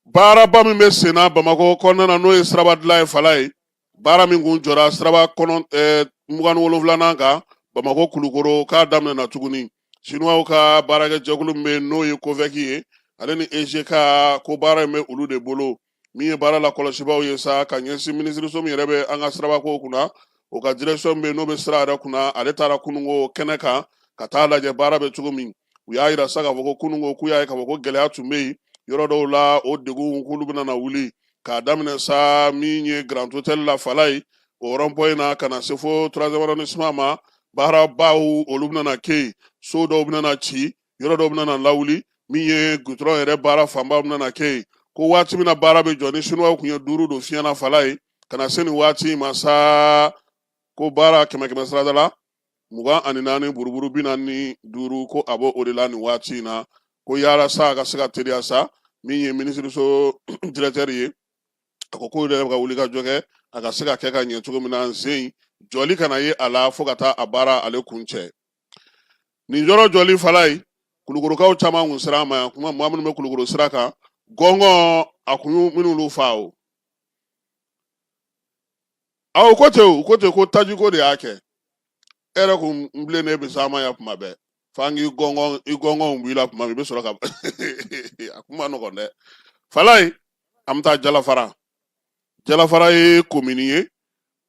baaraba min bɛ sen na Bamakɔ kɔnɔna na n'o ye siraba dilan ye fala ye baara min kun jɔra siraba 27nan kan Bamakɔ Kulukoro k'a daminɛna tuguni chinois ka baarakɛ jɛkulu min bɛ yen n'o ye COVEC ye ale ni EGK ko baara in bɛ olu de bolo min ye baara la kɔlɔsibaw ye sa ka ɲɛsin minisiriso min yɛrɛ bɛ an ka sirabakow kunna o ka direction bɛ yen n'o bɛ sira yɛrɛ kunna ale taara kununko kɛnɛ kan ka taa lajɛ baara bɛ cogo min u y'a jira sa k'a fɔ ko kununko k'u y'a ye k'a fɔ ko gɛlɛya tun bɛ yen yɔrɔ dɔw la o degun k'olu bɛna wuli k'a daminɛ sa min ye Grand Hôtel la fala ye o rond-point in na ka na se fo 3e arrondissement ma baarabaw olu bɛna kɛ yen so dɔw bɛna ci yɔrɔ dɔw bɛna lawuli min ye goudron yɛrɛ baara fanba bɛna kɛ yen ko waati min na baara bɛ jɔ ni chinois kun ye 5 don fiɲɛ na fala ye ka na se nin waati in ma sa ko baara 100 sarada la 24 buruburu 45 ko a bɔ o de la nin waati in na ko yaala sa a ka se ka teliya sa min ye minisiriso directeur ye a ko k'o yɛrɛ bɛ ka wuli ka jɔ kɛ a ka se ka kɛ ka ɲɛ cogo min na sen jɔli kana ye a la fo ka taa a baara ale kun cɛ nin yɔrɔ jɔli fala ye Kulukorokaw caman kun sera a ma yan kuma maa minnu bɛ Kulukoro sira kan gɔngɔn a kun y'u minnu fa o o ko ten ko tajiko de y'a kɛ e yɛrɛ kun bilen ne bɛ s'an ma yan kuma bɛɛ fangi gongon wila kuma be soro ka akuma no konde falai amta jalafara ye komini ye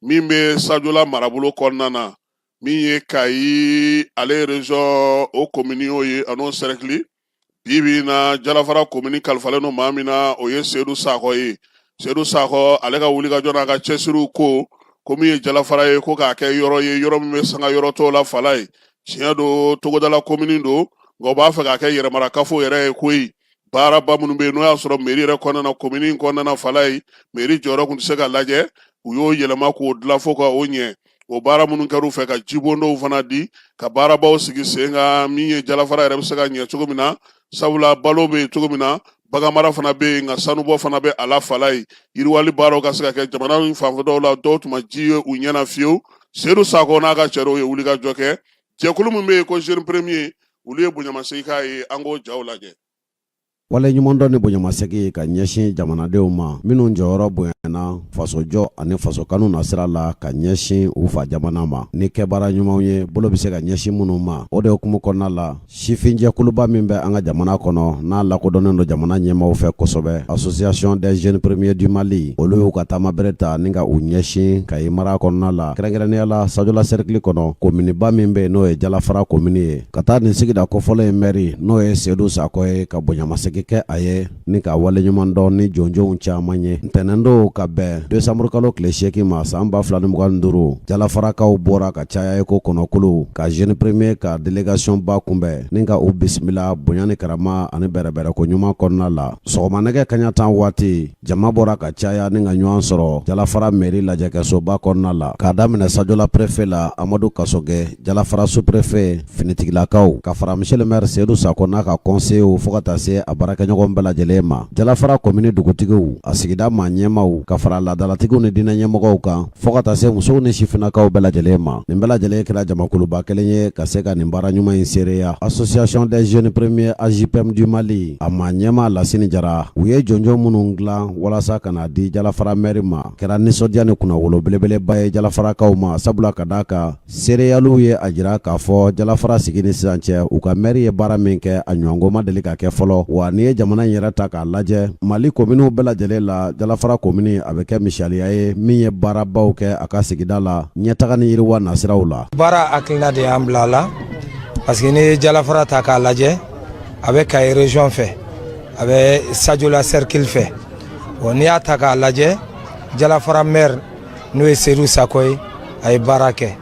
min be Sajola marabolo kɔnɔna na min ye Kayi ale région o komini o ye ano cercle bibi na jalafara komini kalifalen no maa min na o ye Seydou Sakɔ ye Seydou Sakɔ ale ka wuli ka jɔ n'a ka cɛsiriw ko min ye jalafara ye ko k'a kɛ yɔrɔ ye yɔrɔ min bɛ sanga yɔrɔ tɔw la fala ye tiɲɛ don togodala komini don nka u b'a fɛ k'a kɛ yɛrɛmarakafo yɛrɛ ye koyi baaraba minnu bɛ yen n'o y'a sɔrɔ mairie yɛrɛ kɔnɔna komini kɔnɔna fala ye mairie jɔyɔrɔ tun tɛ se ka lajɛ u y'o yɛlɛma k'o dilan fo ka o ɲɛ o baara minnu kɛr'u fɛ ka jibondow fana di ka baarabaw sigi sen kan min ye jalafara yɛrɛ bɛ se ka ɲɛ cogo min na sabula balo bɛ yen cogo min na baganmara fana bɛ yen nka sanubɔ fana bɛ a la fala ye yiriwali baaraw ka se ka kɛ jamana fanfɛ dɔw la dɔw tun ma ji ye u ɲɛna fiyewu Seydou Sakɔ n'a ka cɛw ye wuli ka jɔ kɛ jɛkulu min bɛ yen ko jeune premier olu ye bonyamasegin k'a ye an k'o jaw lajɛ. Wale ɲuman dɔ ni bonyamasegin ka ɲɛsin jamanadenw ma minnu jɔyɔrɔ bonyana fasojɔ ani fasokanu nasira la ka ɲɛsin u fa jamana ma ni kɛbaara ɲumanw ye bolo bɛ se ka ɲɛsin minnu ma o de hukumu kɔnɔna la sifinjɛkuluba min bɛ an ka jamana kɔnɔ n'a lakodɔnnen don jamana ɲɛmaaw fɛ kosɛbɛ association des jeunes premiers du Mali olu y'u ka taama bere ta ni ka u ɲɛsin Kayi mara kɔnɔna la kɛrɛnkɛrɛnnenya la Sajola cercle kɔnɔ kominiba min bɛ yen n'o ye Jalafara komini ye ka taa nin sigida kɔfɔlɔ ye maire n'o ye Seydou Sakɔ ye ka bonyamasegin kɛ a ye ni ka wale ɲuman dɔn ni jɔnjɔnw caman ye ntɛnɛn don ka bɛn décembre kalo tile 8 ma san 2025 Jalafarakaw bɔra ka caya ye ko kɔnɔkulu ka jeune premier ka délégation ba kunbɛn ni ka u bisimila bonya ni karama ani bɛrɛbɛrɛ ko ɲuman kɔnɔna la sɔgɔmanɛgɛ kaɲa 10 waati jama bɔra ka caya ni ka ɲɔgɔn sɔrɔ Jalafara mairie lajɛkɛsoba kɔnɔna la k'a daminɛ Sajola préfet la Amadou Kasogɛ Jalafara sous préfet finitigilakaw ka fara monsieur le maire Seydou Sakɔ n'a ka conseiller fo ka taa se a baarakɛɲɔgɔn bɛɛ lajɛlen ma Jalafara komini dugutigiw a sigida maa ɲɛmaw ka fara ladalatigiw ni diinɛ ɲɛmɔgɔw kan fo ka taa se musow ni sifinnakaw bɛɛ lajɛlen ma nin bɛɛ lajɛlen kɛra jamakuluba kelen ye ka se ka nin baara ɲuman in seereya association des jeunes premiers AJPM du Mali a maa ɲɛma Lasini Jara u ye jɔnjɔn minnu dilan walasa ka na di Jalafara maire ma kɛra nisɔndiya ni kunnawolo belebeleba ye Jalafarakaw ma sabula ka d'a kan seereyaliw ye a jira k'a fɔ Jalafara sigi ni sisan cɛ u ka maire ye baara min kɛ a ɲɔgɔnko ma deli ka kɛ fɔlɔ wa ni ye jamana in yɛrɛ ta k'a lajɛ Mali kominiw bɛɛ lajɛlen la Jalafara komini a bɛ kɛ misaliya ye min ye baarabaw kɛ a ka sigida la ɲɛtaga ni yiriwa nasiraw la baara hakilina de y'an bila a la parce que ni ye Jalafara ta k'a lajɛ a bɛ Kayi région fɛ a bɛ Sajola cercle fɛ bon n'i y'a ta k'a lajɛ Jalafara maire n'o ye Seydou Sakɔ ye a ye baara kɛ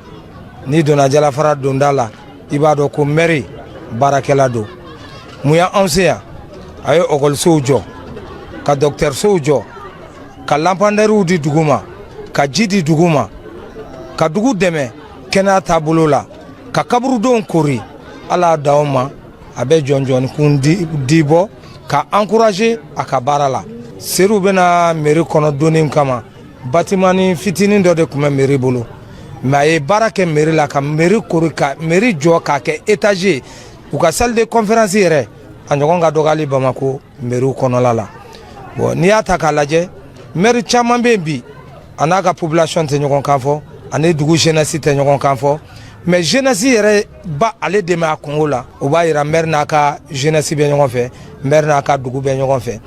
n'i donna Jalafara donda la i b'a dɔn ko maire baarakɛla don mun y'anw se yan a ye ɔkɔlisow jɔ ka dɔgɔtɔrɔsow jɔ ka lampadaires di dugu ma ka ji di dugu ma ka dugu dɛmɛ kɛnɛya taabolo la ka kaburudenw kori ala y'a d'anw ma a bɛ jɔnjɔnikun di bɔ ka encourager a ka baara la Seydou bɛna mairie kɔnɔ donni kama bâtiment fitinin dɔ de tun bɛ mairie bolo mais a ye baara kɛ mairie la ka mairie kori ka mairie jɔ k'a kɛ étage u ka salle de conférence yɛrɛ a ɲɔgɔn ka dɔgɔyali Bamako mairie kɔnɔla la bon n'i y'a ta k'a lajɛ maire caman bɛ yen bi a n'a ka population tɛ ɲɔgɔn kan fɔ ani dugu jeunesse tɛ ɲɔgɔn kan fɔ mais jeunesse yɛrɛ ba ale dɛmɛ a kungo la o b'a yira maire n'a ka jeunesse bɛ ɲɔgɔn fɛ maire n'a ka dugu bɛ ɲɔgɔn fɛ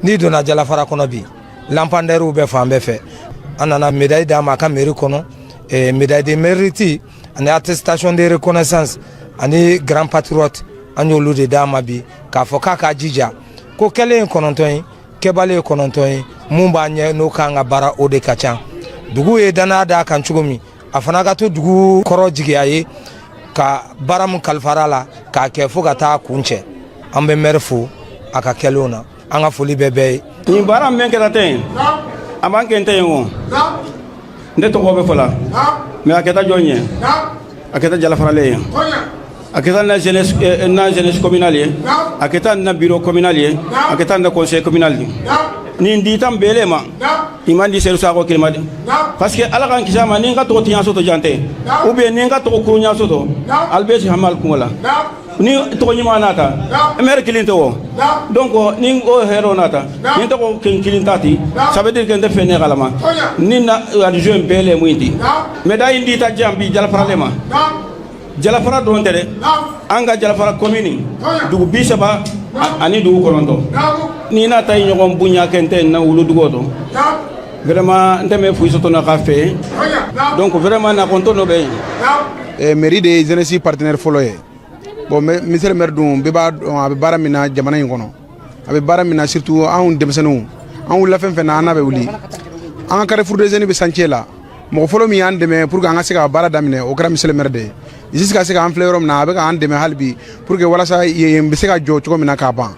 n'i donna Jalafara kɔnɔ bi lampadaires bɛ fan bɛɛ fɛ an nana médaille d'a ma a ka mairie kɔnɔ médaille de mérite ani attestation de reconnaissance ani grand patriote an y'olu de d'a ma bi k'a fɔ k'a k'a jija ko kɛlen ye 9 ye kɛbalen ye 9 ye mun b'a ɲɛ n'o kan ka baara o de ka ca dugu ye danaya d'a kan cogo min a fana ka to dugu kɔrɔ jigiya ye ka baara mun kalifara la k'a kɛ fo ka taa kun cɛ an bɛ maire fo a ka kɛlenw na an ka foli bɛɛ bɛɛ ye nin baara min kɛra tɛ yen a man kɛ n tɛ yen o n tɛ tɔgɔ bɛ fɔ la mais a kɛta jɔn ye a kɛta Jalafaralen ye a kɛta na jeunesse communale ye a kɛta na bureau communal ye a kɛta na conseil communal ye nin di tan bele ma i man di Seydou Sakɔ kilima de parce que ala kan kisi a ma ni n ka tɔgɔ tiɲa soto jante ou bien ni n ka tɔgɔ kuruɲa soto albesi hamal kungo la ni tɔgɔ ɲuman nata maire kilin tɛ o donc ni o hɛrɛ nata ni tɔgɔ kilin tati ça veut dire que n tɛ fɛn ne kalama ni na adjoint bele mun di médaille di ta jambi Jalafaralen ma jalafara dɔrɔn tɛ dɛ an ka jalafara commune dugu 30 ani dugu 9 ni n'a ta ye ɲɔgɔn bonya kɛ n tɛ na wolodugu dɔn vraiment n tɛ mɛ foyi sɔtɔ na ka fɛ donc vraiment na kɔntɔ dɔ bɛ yen mairie de ye jeunesse partenaire fɔlɔ ye bon monsieur le maire dun bɛɛ b'a dɔn a bɛ baara min na jamana in kɔnɔ a bɛ baara min na surtout anw denmisɛnninw an wulila fɛn fɛn na an n'a bɛ wuli an ka carrefour des jeunes bɛ chantier la mɔgɔ fɔlɔ min y'an dɛmɛ pour que an ka se ka baara daminɛ o kɛra monsieur le maire de ye ici ka se k'an filɛ yɔrɔ min na a bɛ k'an dɛmɛ hali bi pour que walasa yen bɛ se ka jɔ cogo min na k'a ban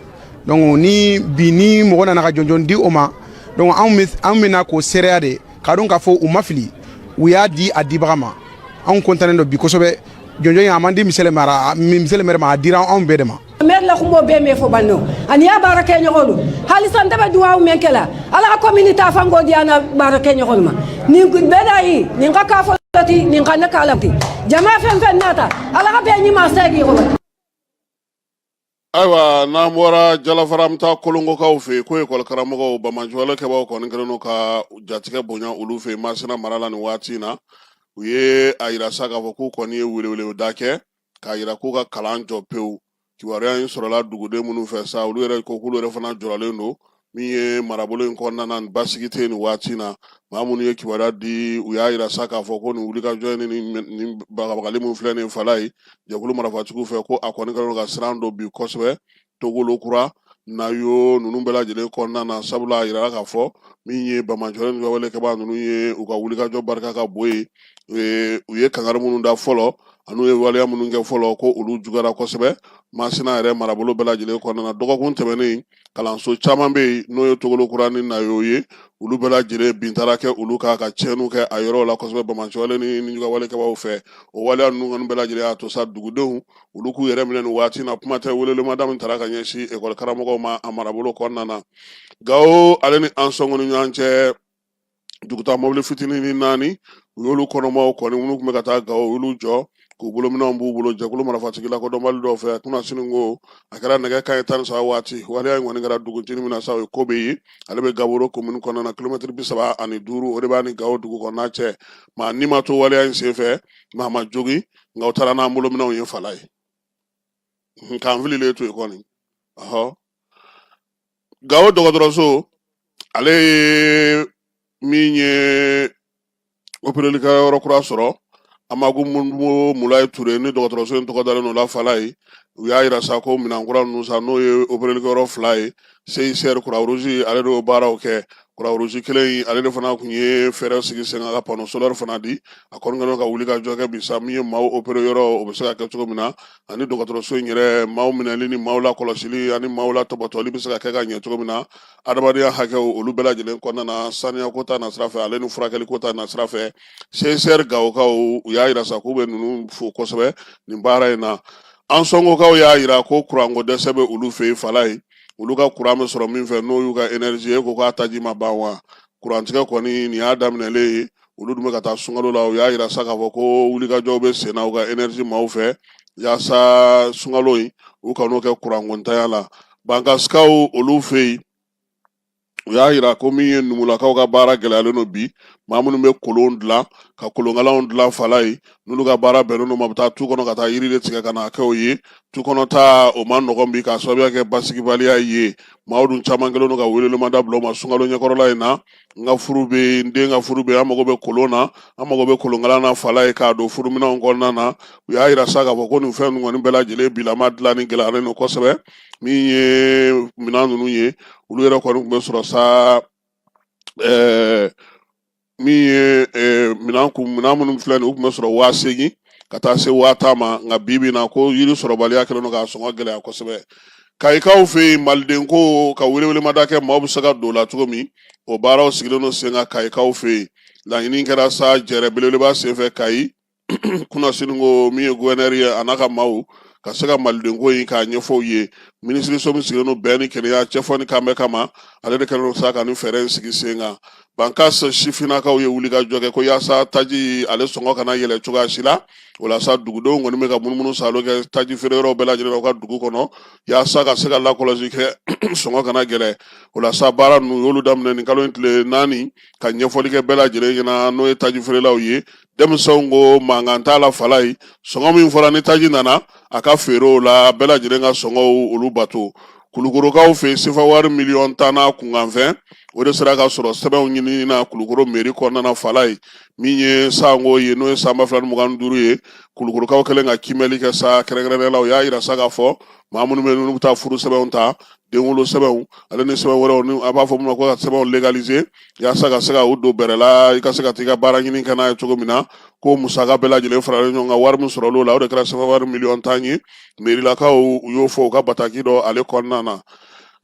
donc ni bi ni mɔgɔ nana ka jɔnjɔn di o ma donc anw bɛna k'o seereya de k'a dɔn k'a fɔ u ma fili u y'a di a dibaga ma anw content don bi kosɛbɛ jɔnjɔn in a man di monsieur le maire ma a dira anw bɛɛ de ma maire la kumbo be me fo banno ani ya barake nyogolu halisan tabe duwa men kala ala commune ta fango diana barake nyogol ma ni bedai ni ka foti ni kana kalamti jama fen nata ala be ni ma segi ko aywa n'an bɔra jalafaram ta kolongokaw fɛ ko ekɔli karamɔgɔw bamanjɔle kɛbaw kɔni kɛlen don ka jatigɛ bonya olu fɛ masina mara la nin waati in na u ye a yira sa k'a fɔ k'u kɔni ye weleweleda kɛ k'a yira k'u ka kalan jɔ pewu kibaruya in sɔrɔla duguden minnu fɛ sa olu yɛrɛ ko k'olu yɛrɛ fana jɔrɔlen don min ye marabolo in kɔnɔna na basigi tɛ nin waati in na maa minnu ye kibaruya di u y'a yira sa k'a fɔ ko nin wulikajɔ ni bagabagali min filɛ nin fala ye jɛkulu marafatigiw fɛ ko a kɔni kɛlen don ka siran don bi kosɛbɛ togolo kura nayo ninnu bɛɛ lajɛlen kɔnɔna na sabula a yira k'a fɔ min ye bamanjɔle ni wawelekɛba ninnu ye u ka wulikajɔ barika ka bon ye u ye kangari minnu da fɔlɔ ani ye waleya minnu kɛ fɔlɔ ko olu jugara kosɛbɛ masina yɛrɛ marabolo bɛɛ lajɛlen kɔnɔna na dɔgɔkun tɛmɛnen kalanso caman bɛ yen n'o ye togolo kura ni nayo ye olu bɛɛ lajɛlen bin taara kɛ olu ka tiɲɛniw kɛ a yɔrɔ la kosɛbɛ bamanjɔle ni walekɛbaw fɛ o waleya ninnu kɔni bɛɛ lajɛlen y'a to sa dugudenw olu k'u yɛrɛ minɛ nin waati in na kuma tɛ welelemada min taara ka ɲɛsin ekɔli karamɔgɔw ma a marabolo kɔnɔna na Gawo ale ni an sɔngɔ ni ɲɔgɔn cɛ duguta mobili fitinin ni 4 u y'olu kɔnɔmaw kɔni minnu tun bɛ ka taa Gawo olu jɔ k'u bolominɛw b'u bolo jɛkulu marafatigi la kodɔnbali dɔw fɛ kuna sini ko a kɛra nɛgɛ kanɲɛ 13 waati waleya in kɔni kɛra dugutigi min na sa o ye ko bɛ ye ale bɛ Gaboro commune kɔnɔna na kilomɛtiri 35 o de b'a ni Gawo dugu kɔnɔna cɛ maa ni ma to waleya in senfɛ maa ma jogi nka o taara n'an bolominɛw ye fala ye k'an fililen to yen kɔni Gawo dɔgɔtɔrɔso ale ye min ye opérelikɛyɔrɔ kura sɔrɔ Amagu Mulaye Ture ni dɔgɔtɔrɔso in tɔgɔ dalen don la fala ye u y'a yira sa ko minɛn kura ninnu sa n'o ye opérelikɛyɔrɔ 2 ye CICR Croix-Rouge ale de y'o baaraw kɛ Croix-Rouge kelen in ale de fana tun ye fɛɛrɛ sigi sen kan ka panneau solaire fana di a kɔni kɛlen don ka wuli ka jɔ kɛ bi sa min ye maaw opéré yɔrɔ o bɛ se ka kɛ cogo min na ani dɔgɔtɔrɔso in yɛrɛ maaw minɛli ni maaw la kɔlɔsili ani maaw la tɔbɔtɔli bɛ se ka kɛ ka ɲɛ cogo min na adamadenya hakɛw olu bɛɛ lajɛlen kɔnɔna na saniya ko ta nasira fɛ ale ni furakɛli ko ta nasira fɛ CICR Gawokaw u y'a yira sa k'u bɛ ninnu fo kosɛbɛ nin baara in na an sɔngɔkaw y'a yira ko kuranko dɛsɛ bɛ olu fɛ yen fala ye olu ka kuran bɛ sɔrɔ min fɛ n'o y'u ka énergie ye ko k'a taji ma ban wa kurantigɛ kɔni nin y'a daminɛlen ye olu dun bɛ ka taa sunkalo la u y'a yira sa k'a fɔ ko wulikajɔw bɛ sen na u ka énergie maaw fɛ yaasa sunkalo in u ka n'o kɛ kurankontanya la bankasikaw olu fɛ yen u y'a yira ko min ye numulakaw ka baara gɛlɛyalen don bi maa minnu bɛ kolon dilan ka kolonkalanw dilan fala ye n'olu ka baara bɛnnen don ma u bɛ taa tu kɔnɔ ka taa yiri de tigɛ ka na kɛ o ye tu kɔnɔ ta o ma nɔgɔn bi k'a sababuya kɛ basigibaliya ye maaw dun caman kɛlen don ka welelemada bila o ma sunkalo ɲɛkɔrɔla in na n ka furu bɛ n den ka furu bɛ an mago bɛ kolon na an mago bɛ kolonkalan na fala ye k'a don furuminɛnw kɔnɔna na u y'a yira sa k'a fɔ ko nin fɛn ninnu kɔni bɛɛ lajɛlen bilama dilanni gɛlɛyalen don kosɛbɛ min ye minɛn ninnu ye olu yɛrɛ kɔni tun bɛ sɔrɔ sa min ye minɛn minnu filɛ nin u tun bɛ sɔrɔ 8,000 ka taa se 10,000 ma nka bi bi in na ko yiri sɔrɔbaliya kɛlen don k'a sɔngɔ gɛlɛya kosɛbɛ Kayikaw fɛ yen maliden ko ka welewelemada kɛ maaw bɛ se ka don o la cogo min o baaraw sigilen don sen kan Kayikaw fɛ yen laɲini kɛra sa jɛrɛ belebeleba senfɛ Kayi kunnasini ko min ye gouverneur ye a n'a ka maaw ka se ka maliden ko in k'a ɲɛfɔ u ye minisiriso min sigilen don bɛn ni kɛnɛya cɛfɔ ni kanbɛ kama ale de kɛlen don sa ka nin fɛɛrɛ in sigi sen kan bankas sifinakaw ye wuli ka jɔ kɛ ko yaasa taji ale sɔngɔ kana yɛlɛ cogoya si la o la sa dugudenw kɔni bɛ ka munumunu salo kɛ taji feere yɔrɔ bɛɛ lajɛlen na u ka dugu kɔnɔ yaasa ka se ka lakɔlɔsi kɛ sɔngɔ kana gɛlɛ o la sa baara ninnu y'olu daminɛ nin kalo in tile 4 ka ɲɛfɔli kɛ bɛɛ lajɛlen ɲɛna n'o ye taji feerelaw ye denmisɛnw ko mankan t'a la fala ye sɔngɔ min fɔra ni taji nana a ka feere o la bɛɛ lajɛlen ka sɔngɔw olu bato kulukorokaw fɛ sefa wari 10,000,000 na kunkanfɛn o de sera ka sɔrɔ sɛbɛnw ɲini na kulukoro mairie kɔnɔna fala ye min ye sango ye n'o ye sanba 225 ye kulukorokaw kɛlen ka kimɛli kɛ sa kɛrɛnkɛrɛnnenya la o y'a yira sa k'a fɔ maa minnu bɛ yen n'u bɛ taa furu sɛbɛnw ta denwolo sɛbɛnw ale ni sɛbɛn wɛrɛw ni a b'a fɔ mun ma ko ka sɛbɛnw légaliser yaasa ka se ka u don bɛrɛ la i ka se ka t'i ka baara ɲini kɛ n'a ye cogo min na ko musaka bɛɛ lajɛlen faralen ɲɔgɔn kan wari min sɔrɔl'o la o de kɛra sɛbɛn wari 1,000,000 ye mairilakaw u y'o fɔ u ka bataki dɔ ale kɔnɔna na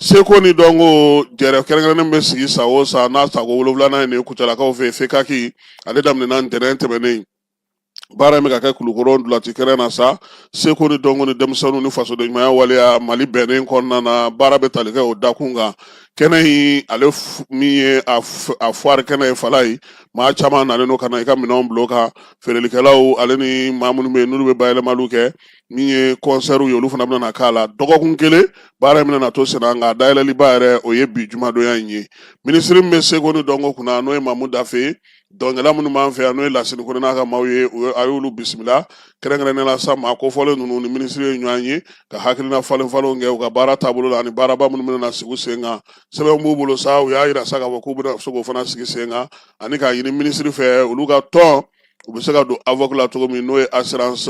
seko ni dɔnko jɛrɛ kɛrɛnkɛrɛnnen bɛ sigi sa o sa n'a sago 7nan ye nin kucalakaw fɛ fekaki ale daminɛna ntɛnɛn tɛmɛnen baara in bɛ ka kɛ kulukoro dulati kɛrɛ na sa seko ni dɔnko ni denmisɛnninw ni fasoden ɲumanya waleya mali bɛnnen kɔnɔna na baara bɛ tali kɛ o dakun kan kɛnɛ in ale min ye a foire kɛnɛ ye fala ye maa caman nalen no ka na i ka minɛnw bila o kan feerelikɛlaw ale ni maa minnu bɛ yen n'olu bɛ bayɛlɛmaliw kɛ min ye concert ye olu fana bɛna k'a la dɔgɔkun kelen baara in bɛna to sen na nka dayɛlɛliba yɛrɛ o ye bi jumadonya in ye minisiri min bɛ seko ni dɔnko kunna n'o ye mamu dafe dɔnkɛla minnu b'an fɛ yan n'o ye lasini kone n'a ka maaw ye a y'olu bisimila kɛrɛnkɛrɛnnen la sa maa kofɔlen ninnu ni minisiri ye ɲɔgɔn ye ka hakilina falen-falenw kɛ u ka baara taabolo la ani baaraba minnu bɛna sigi sen kan sɛbɛn b'u bolo sa u y'a yira sa k'a fɔ k'u bɛna se k'o fana sigi sen kan ani k'a ɲini minisiri fɛ olu ka tɔn u bɛ se ka don avoc la cogo min n'o ye assurance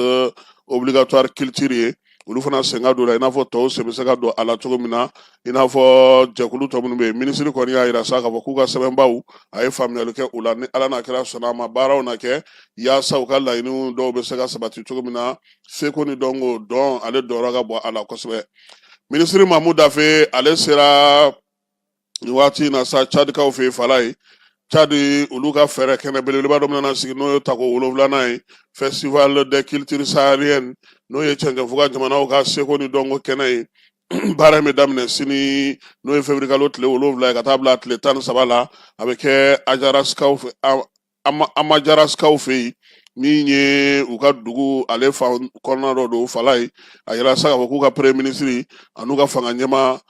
obligatoire culture ye olu fana sen ka don la i n'a fɔ tɔw sen bɛ se ka don a la cogo min na i n'a fɔ jɛkulu tɔ minnu bɛ yen minisiri kɔni y'a yira sa k'a fɔ k'u ka sɛbɛnbaw a ye faamuyali kɛ o la ni ala n'a kɛra sɔnna a ma baaraw na kɛ yaasa u ka laɲiniw dɔw bɛ se ka sabati cogo min na seko ni dɔnko dɔn ale dɔnyɔrɔ ka bɔ a la kosɛbɛ minisiri mamu dafe ale sera nin waati in na sa cadikaw fɛ yen fala ye cadi olu ka fɛɛrɛ kɛnɛ belebeleba dɔ bɛna sigi n'o ye tako 7nan ye festival de culture saharienne n'o ye cɛncɛnfuga jamanaw ka seko ni dɔnko kɛnɛ ye baara in bɛ daminɛ sini n'o ye février kalo tile 7 ye ka taa bila tile 13 la a bɛ kɛ amajaraskaw fɛ yen min ye u ka dugu ale fan kɔnɔna dɔ don fala ye a yira sa k'a fɔ k'u ka premier ministre an'u ka fanga ɲɛma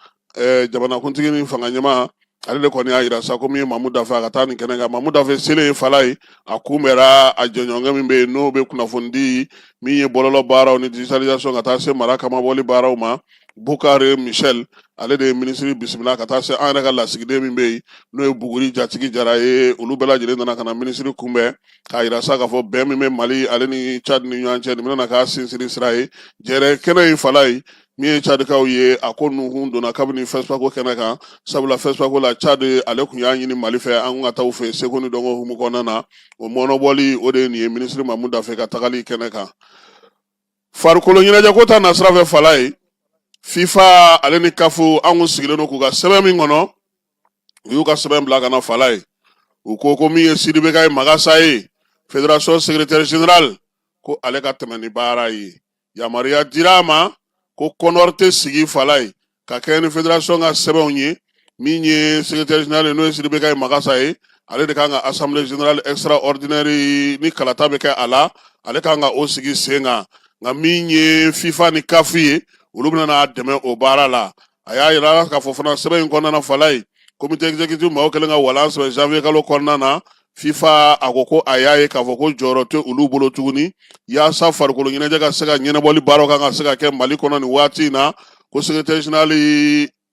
jamanakuntigi ni fanga ɲɛma ale de kɔni y'a yira sa ko min ye mamu dafe a ka taa nin kɛnɛ kan mamu dafe selen ye fala ye a kunbɛra a jɛɲɔgɔnkɛ min bɛ yen n'o bɛ kunnafoni di min ye bɔlɔlɔ baaraw ni digitalisation ka taa se mara kamabɔli baaraw ma Bukare Michel ale de ye minisiri bisimila ka taa se an yɛrɛ ka lasigiden min bɛ yen n'o ye Buguri Jatigi Jara ye olu bɛɛ lajɛlen nana ka na minisiri kunbɛn k'a yira sa k'a fɔ bɛn min bɛ Mali ale ni Tchad ni ɲɔgɔn cɛ nin bɛna k'a sinsiri sira ye jɛrɛ kɛnɛ in fala ye min ye Tchadikaw ye a ko ninnu donna kabini FESPACO kɛnɛ kan sabula FESPACO la Tchad ale tun y'a ɲini Mali fɛ an ka taa u fɛ seko ni dɔnko humu kɔnɔna na o mɔnɔbɔli o de ye nin ye minisiri Mamu Dafe ka tagali kɛnɛ kan farikolo ɲɛnajɛ ko ta nasira fɛ fala ye FIFA ale ni kafu an kun sigilen don k'u ka sɛbɛn min kɔnɔ u y'u ka sɛbɛn bila ka na fala ye u ko ko min ye Sidibe ka ye Magasa ye fédération secrétaire général ko ale ka tɛmɛ ni baara ye yamaruya dira a ma ko kɔnɔri tɛ sigi fala ye ka kɛ ni fédération ka sɛbɛnw ye min ye secrétaire général n'o ye Sidibe ka ye Magasa ye ale de kan ka assemblée générale extraordinaire ni kalata bɛ kɛ a la ale kan ka o sigi sen kan nka min ye FIFA ni CAF ye olu bɛna n'a dɛmɛ o baara la a y'a yira k'a fɔ fana sɛbɛn in kɔnɔna fala ye comité exécutif maaw kɛlen ka walan sɛbɛn janvier kalo kɔnɔna na FIFA a ko ko a y'a ye k'a fɔ ko jɔyɔrɔ tɛ olu bolo tuguni yaasa farikolo ɲɛnajɛ ka se ka ɲɛnabɔli baaraw kan ka se ka kɛ Mali kɔnɔ nin waati in na ko secrétaire général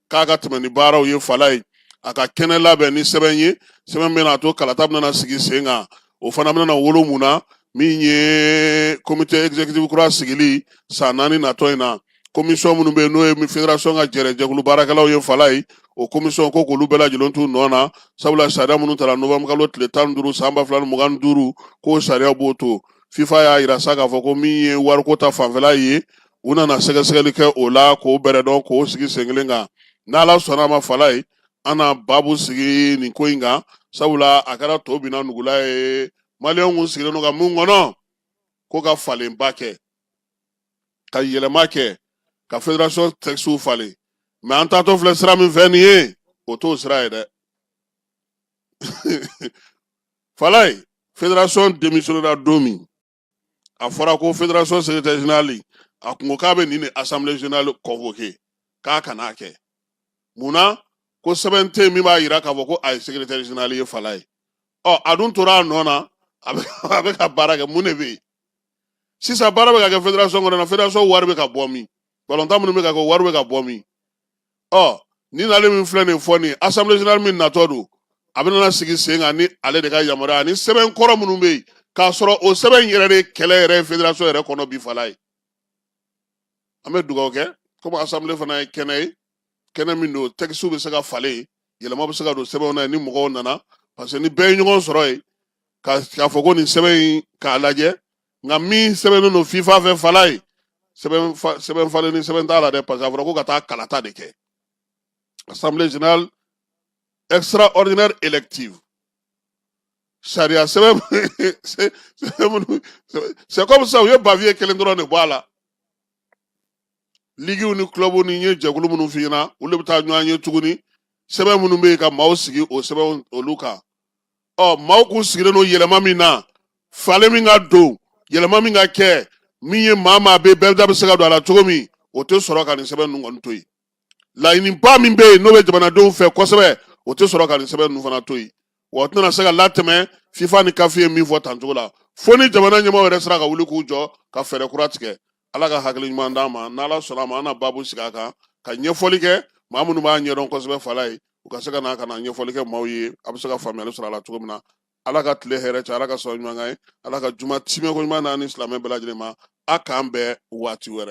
k'a ka tɛmɛ ni baaraw ye fala ye a ka kɛnɛ labɛn ni sɛbɛn ye sɛbɛn bɛna to kalata bɛna sigi sen kan o fana bɛna wolo mun na min ye comité exécutif kura sigili san 4 natɔ in na commission minnu bɛ yen n'o ye fédération ka jɛkulu baarakɛlaw ye fala ye o commission ko k'olu bɛɛ lajɛlen t'u nɔ na sabula sariya minnu tara novembre kalo tile 15 san 2025 k'o sariya b'o to FIFA y'a yira sa k'a fɔ ko min ye wariko ta fanfɛla ye u nana sɛgɛsɛgɛli kɛ o la k'o bɛrɛ dɔn k'o sigi sen kelen kan n'ala sɔnna a ma fala ye an na babu sigi nin ko in kan sabula a kɛra tɔ binna nugula ye maliyɛnw kun sigilen don ka mun kɔnɔ ko ka falenba kɛ ka yɛlɛma kɛ ka fédération textiw falen mais an taatɔ filɛ sira min fɛ nin ye o t'o sira ye dɛ Falaye fédération démissionnera domi a fɔra ko fédération secrétaire général a kungo k'a bɛ nin assemblée générale convoqué k'a kana kɛ munna ko sɛbɛn tɛ min b'a jira k'a fɔ ko a ye secrétaire général ye Falaye a dun tora a nɔ na a bɛ ka baara kɛ mun de bɛ yen sisan baara bɛ ka kɛ fédération kɔnɔ na fédération wari bɛ ka bɔ min balontan minnu bɛ ka kɛ wari bɛ ka bɔ min ni n'ale min filɛ nin fɔ nin assemblée générale min natɔ don a bɛ nana sigi sen kan ni ale de ka yamaruya ani sɛbɛn kɔrɔ minnu bɛ yen k'a sɔrɔ o sɛbɛn in yɛrɛ de kɛlɛ yɛrɛ ye fédération yɛrɛ kɔnɔ bi Falaye an bɛ dugawu kɛ komi assemblée fana ye kɛnɛ ye kɛnɛ min don texte bɛ se ka falen yɛlɛma bɛ se ka don sɛbɛnw na ni mɔgɔw nana parce que ni bɛɛ ye ɲɔgɔn sɔrɔ yen k'a fɔ ko nin sɛbɛn in k'a lajɛ nka min sɛbɛnnen don FIFA fɛ Falaye sɛbɛn falen ni sɛbɛn t'a la dɛ parce que a fɔra ko ka taa kalata de kɛ assemblée générale extraordinaire élective sariya sɛbɛn c'est comme ça u ye bavier kelen dɔrɔn de bɔ a la ligiw ni clubw ni ye jɛkulu minnu f'i ɲɛna olu bɛ taa ɲɔgɔn ye tuguni sɛbɛn minnu bɛ yen ka maaw sigi o sɛbɛn olu kan maaw kun sigilen don yɛlɛma min na falen min ka don yɛlɛma min ka kɛ min ye maa bɛ bɛɛ da bɛ se ka don a la cogo min o tɛ sɔrɔ ka nin sɛbɛn ninnu kɔni to yen laɲiniba min bɛ yen n'o bɛ jamanadenw fɛ kosɛbɛ o tɛ sɔrɔ ka nin sɛbɛn ninnu fana to yen wa o tɛna se ka latɛmɛ FIFA ni CAF ye min fɔ tancogo la fo ni jamana ɲɛmaaw yɛrɛ sera ka wuli k'u jɔ ka fɛɛrɛ kura tigɛ ala ka hakili ɲuman d'an ma n'ala sɔnna a ma an na baabu sigi a kan ka ɲɛfɔli kɛ maa minnu b'a ɲɛdɔn kosɛbɛ Falaye u ka se ka na ɲɛfɔli kɛ maaw ye a bɛ se ka faamuyali sɔrɔ a la cogo min na ala ka tile hɛrɛ cɛ ala ka sɔrɔ ɲuman kan ye ala ka juma timɛ ko ɲuman n'a ni silamɛ bɛɛ lajɛlen ma a k'an bɛɛ waati wɛrɛ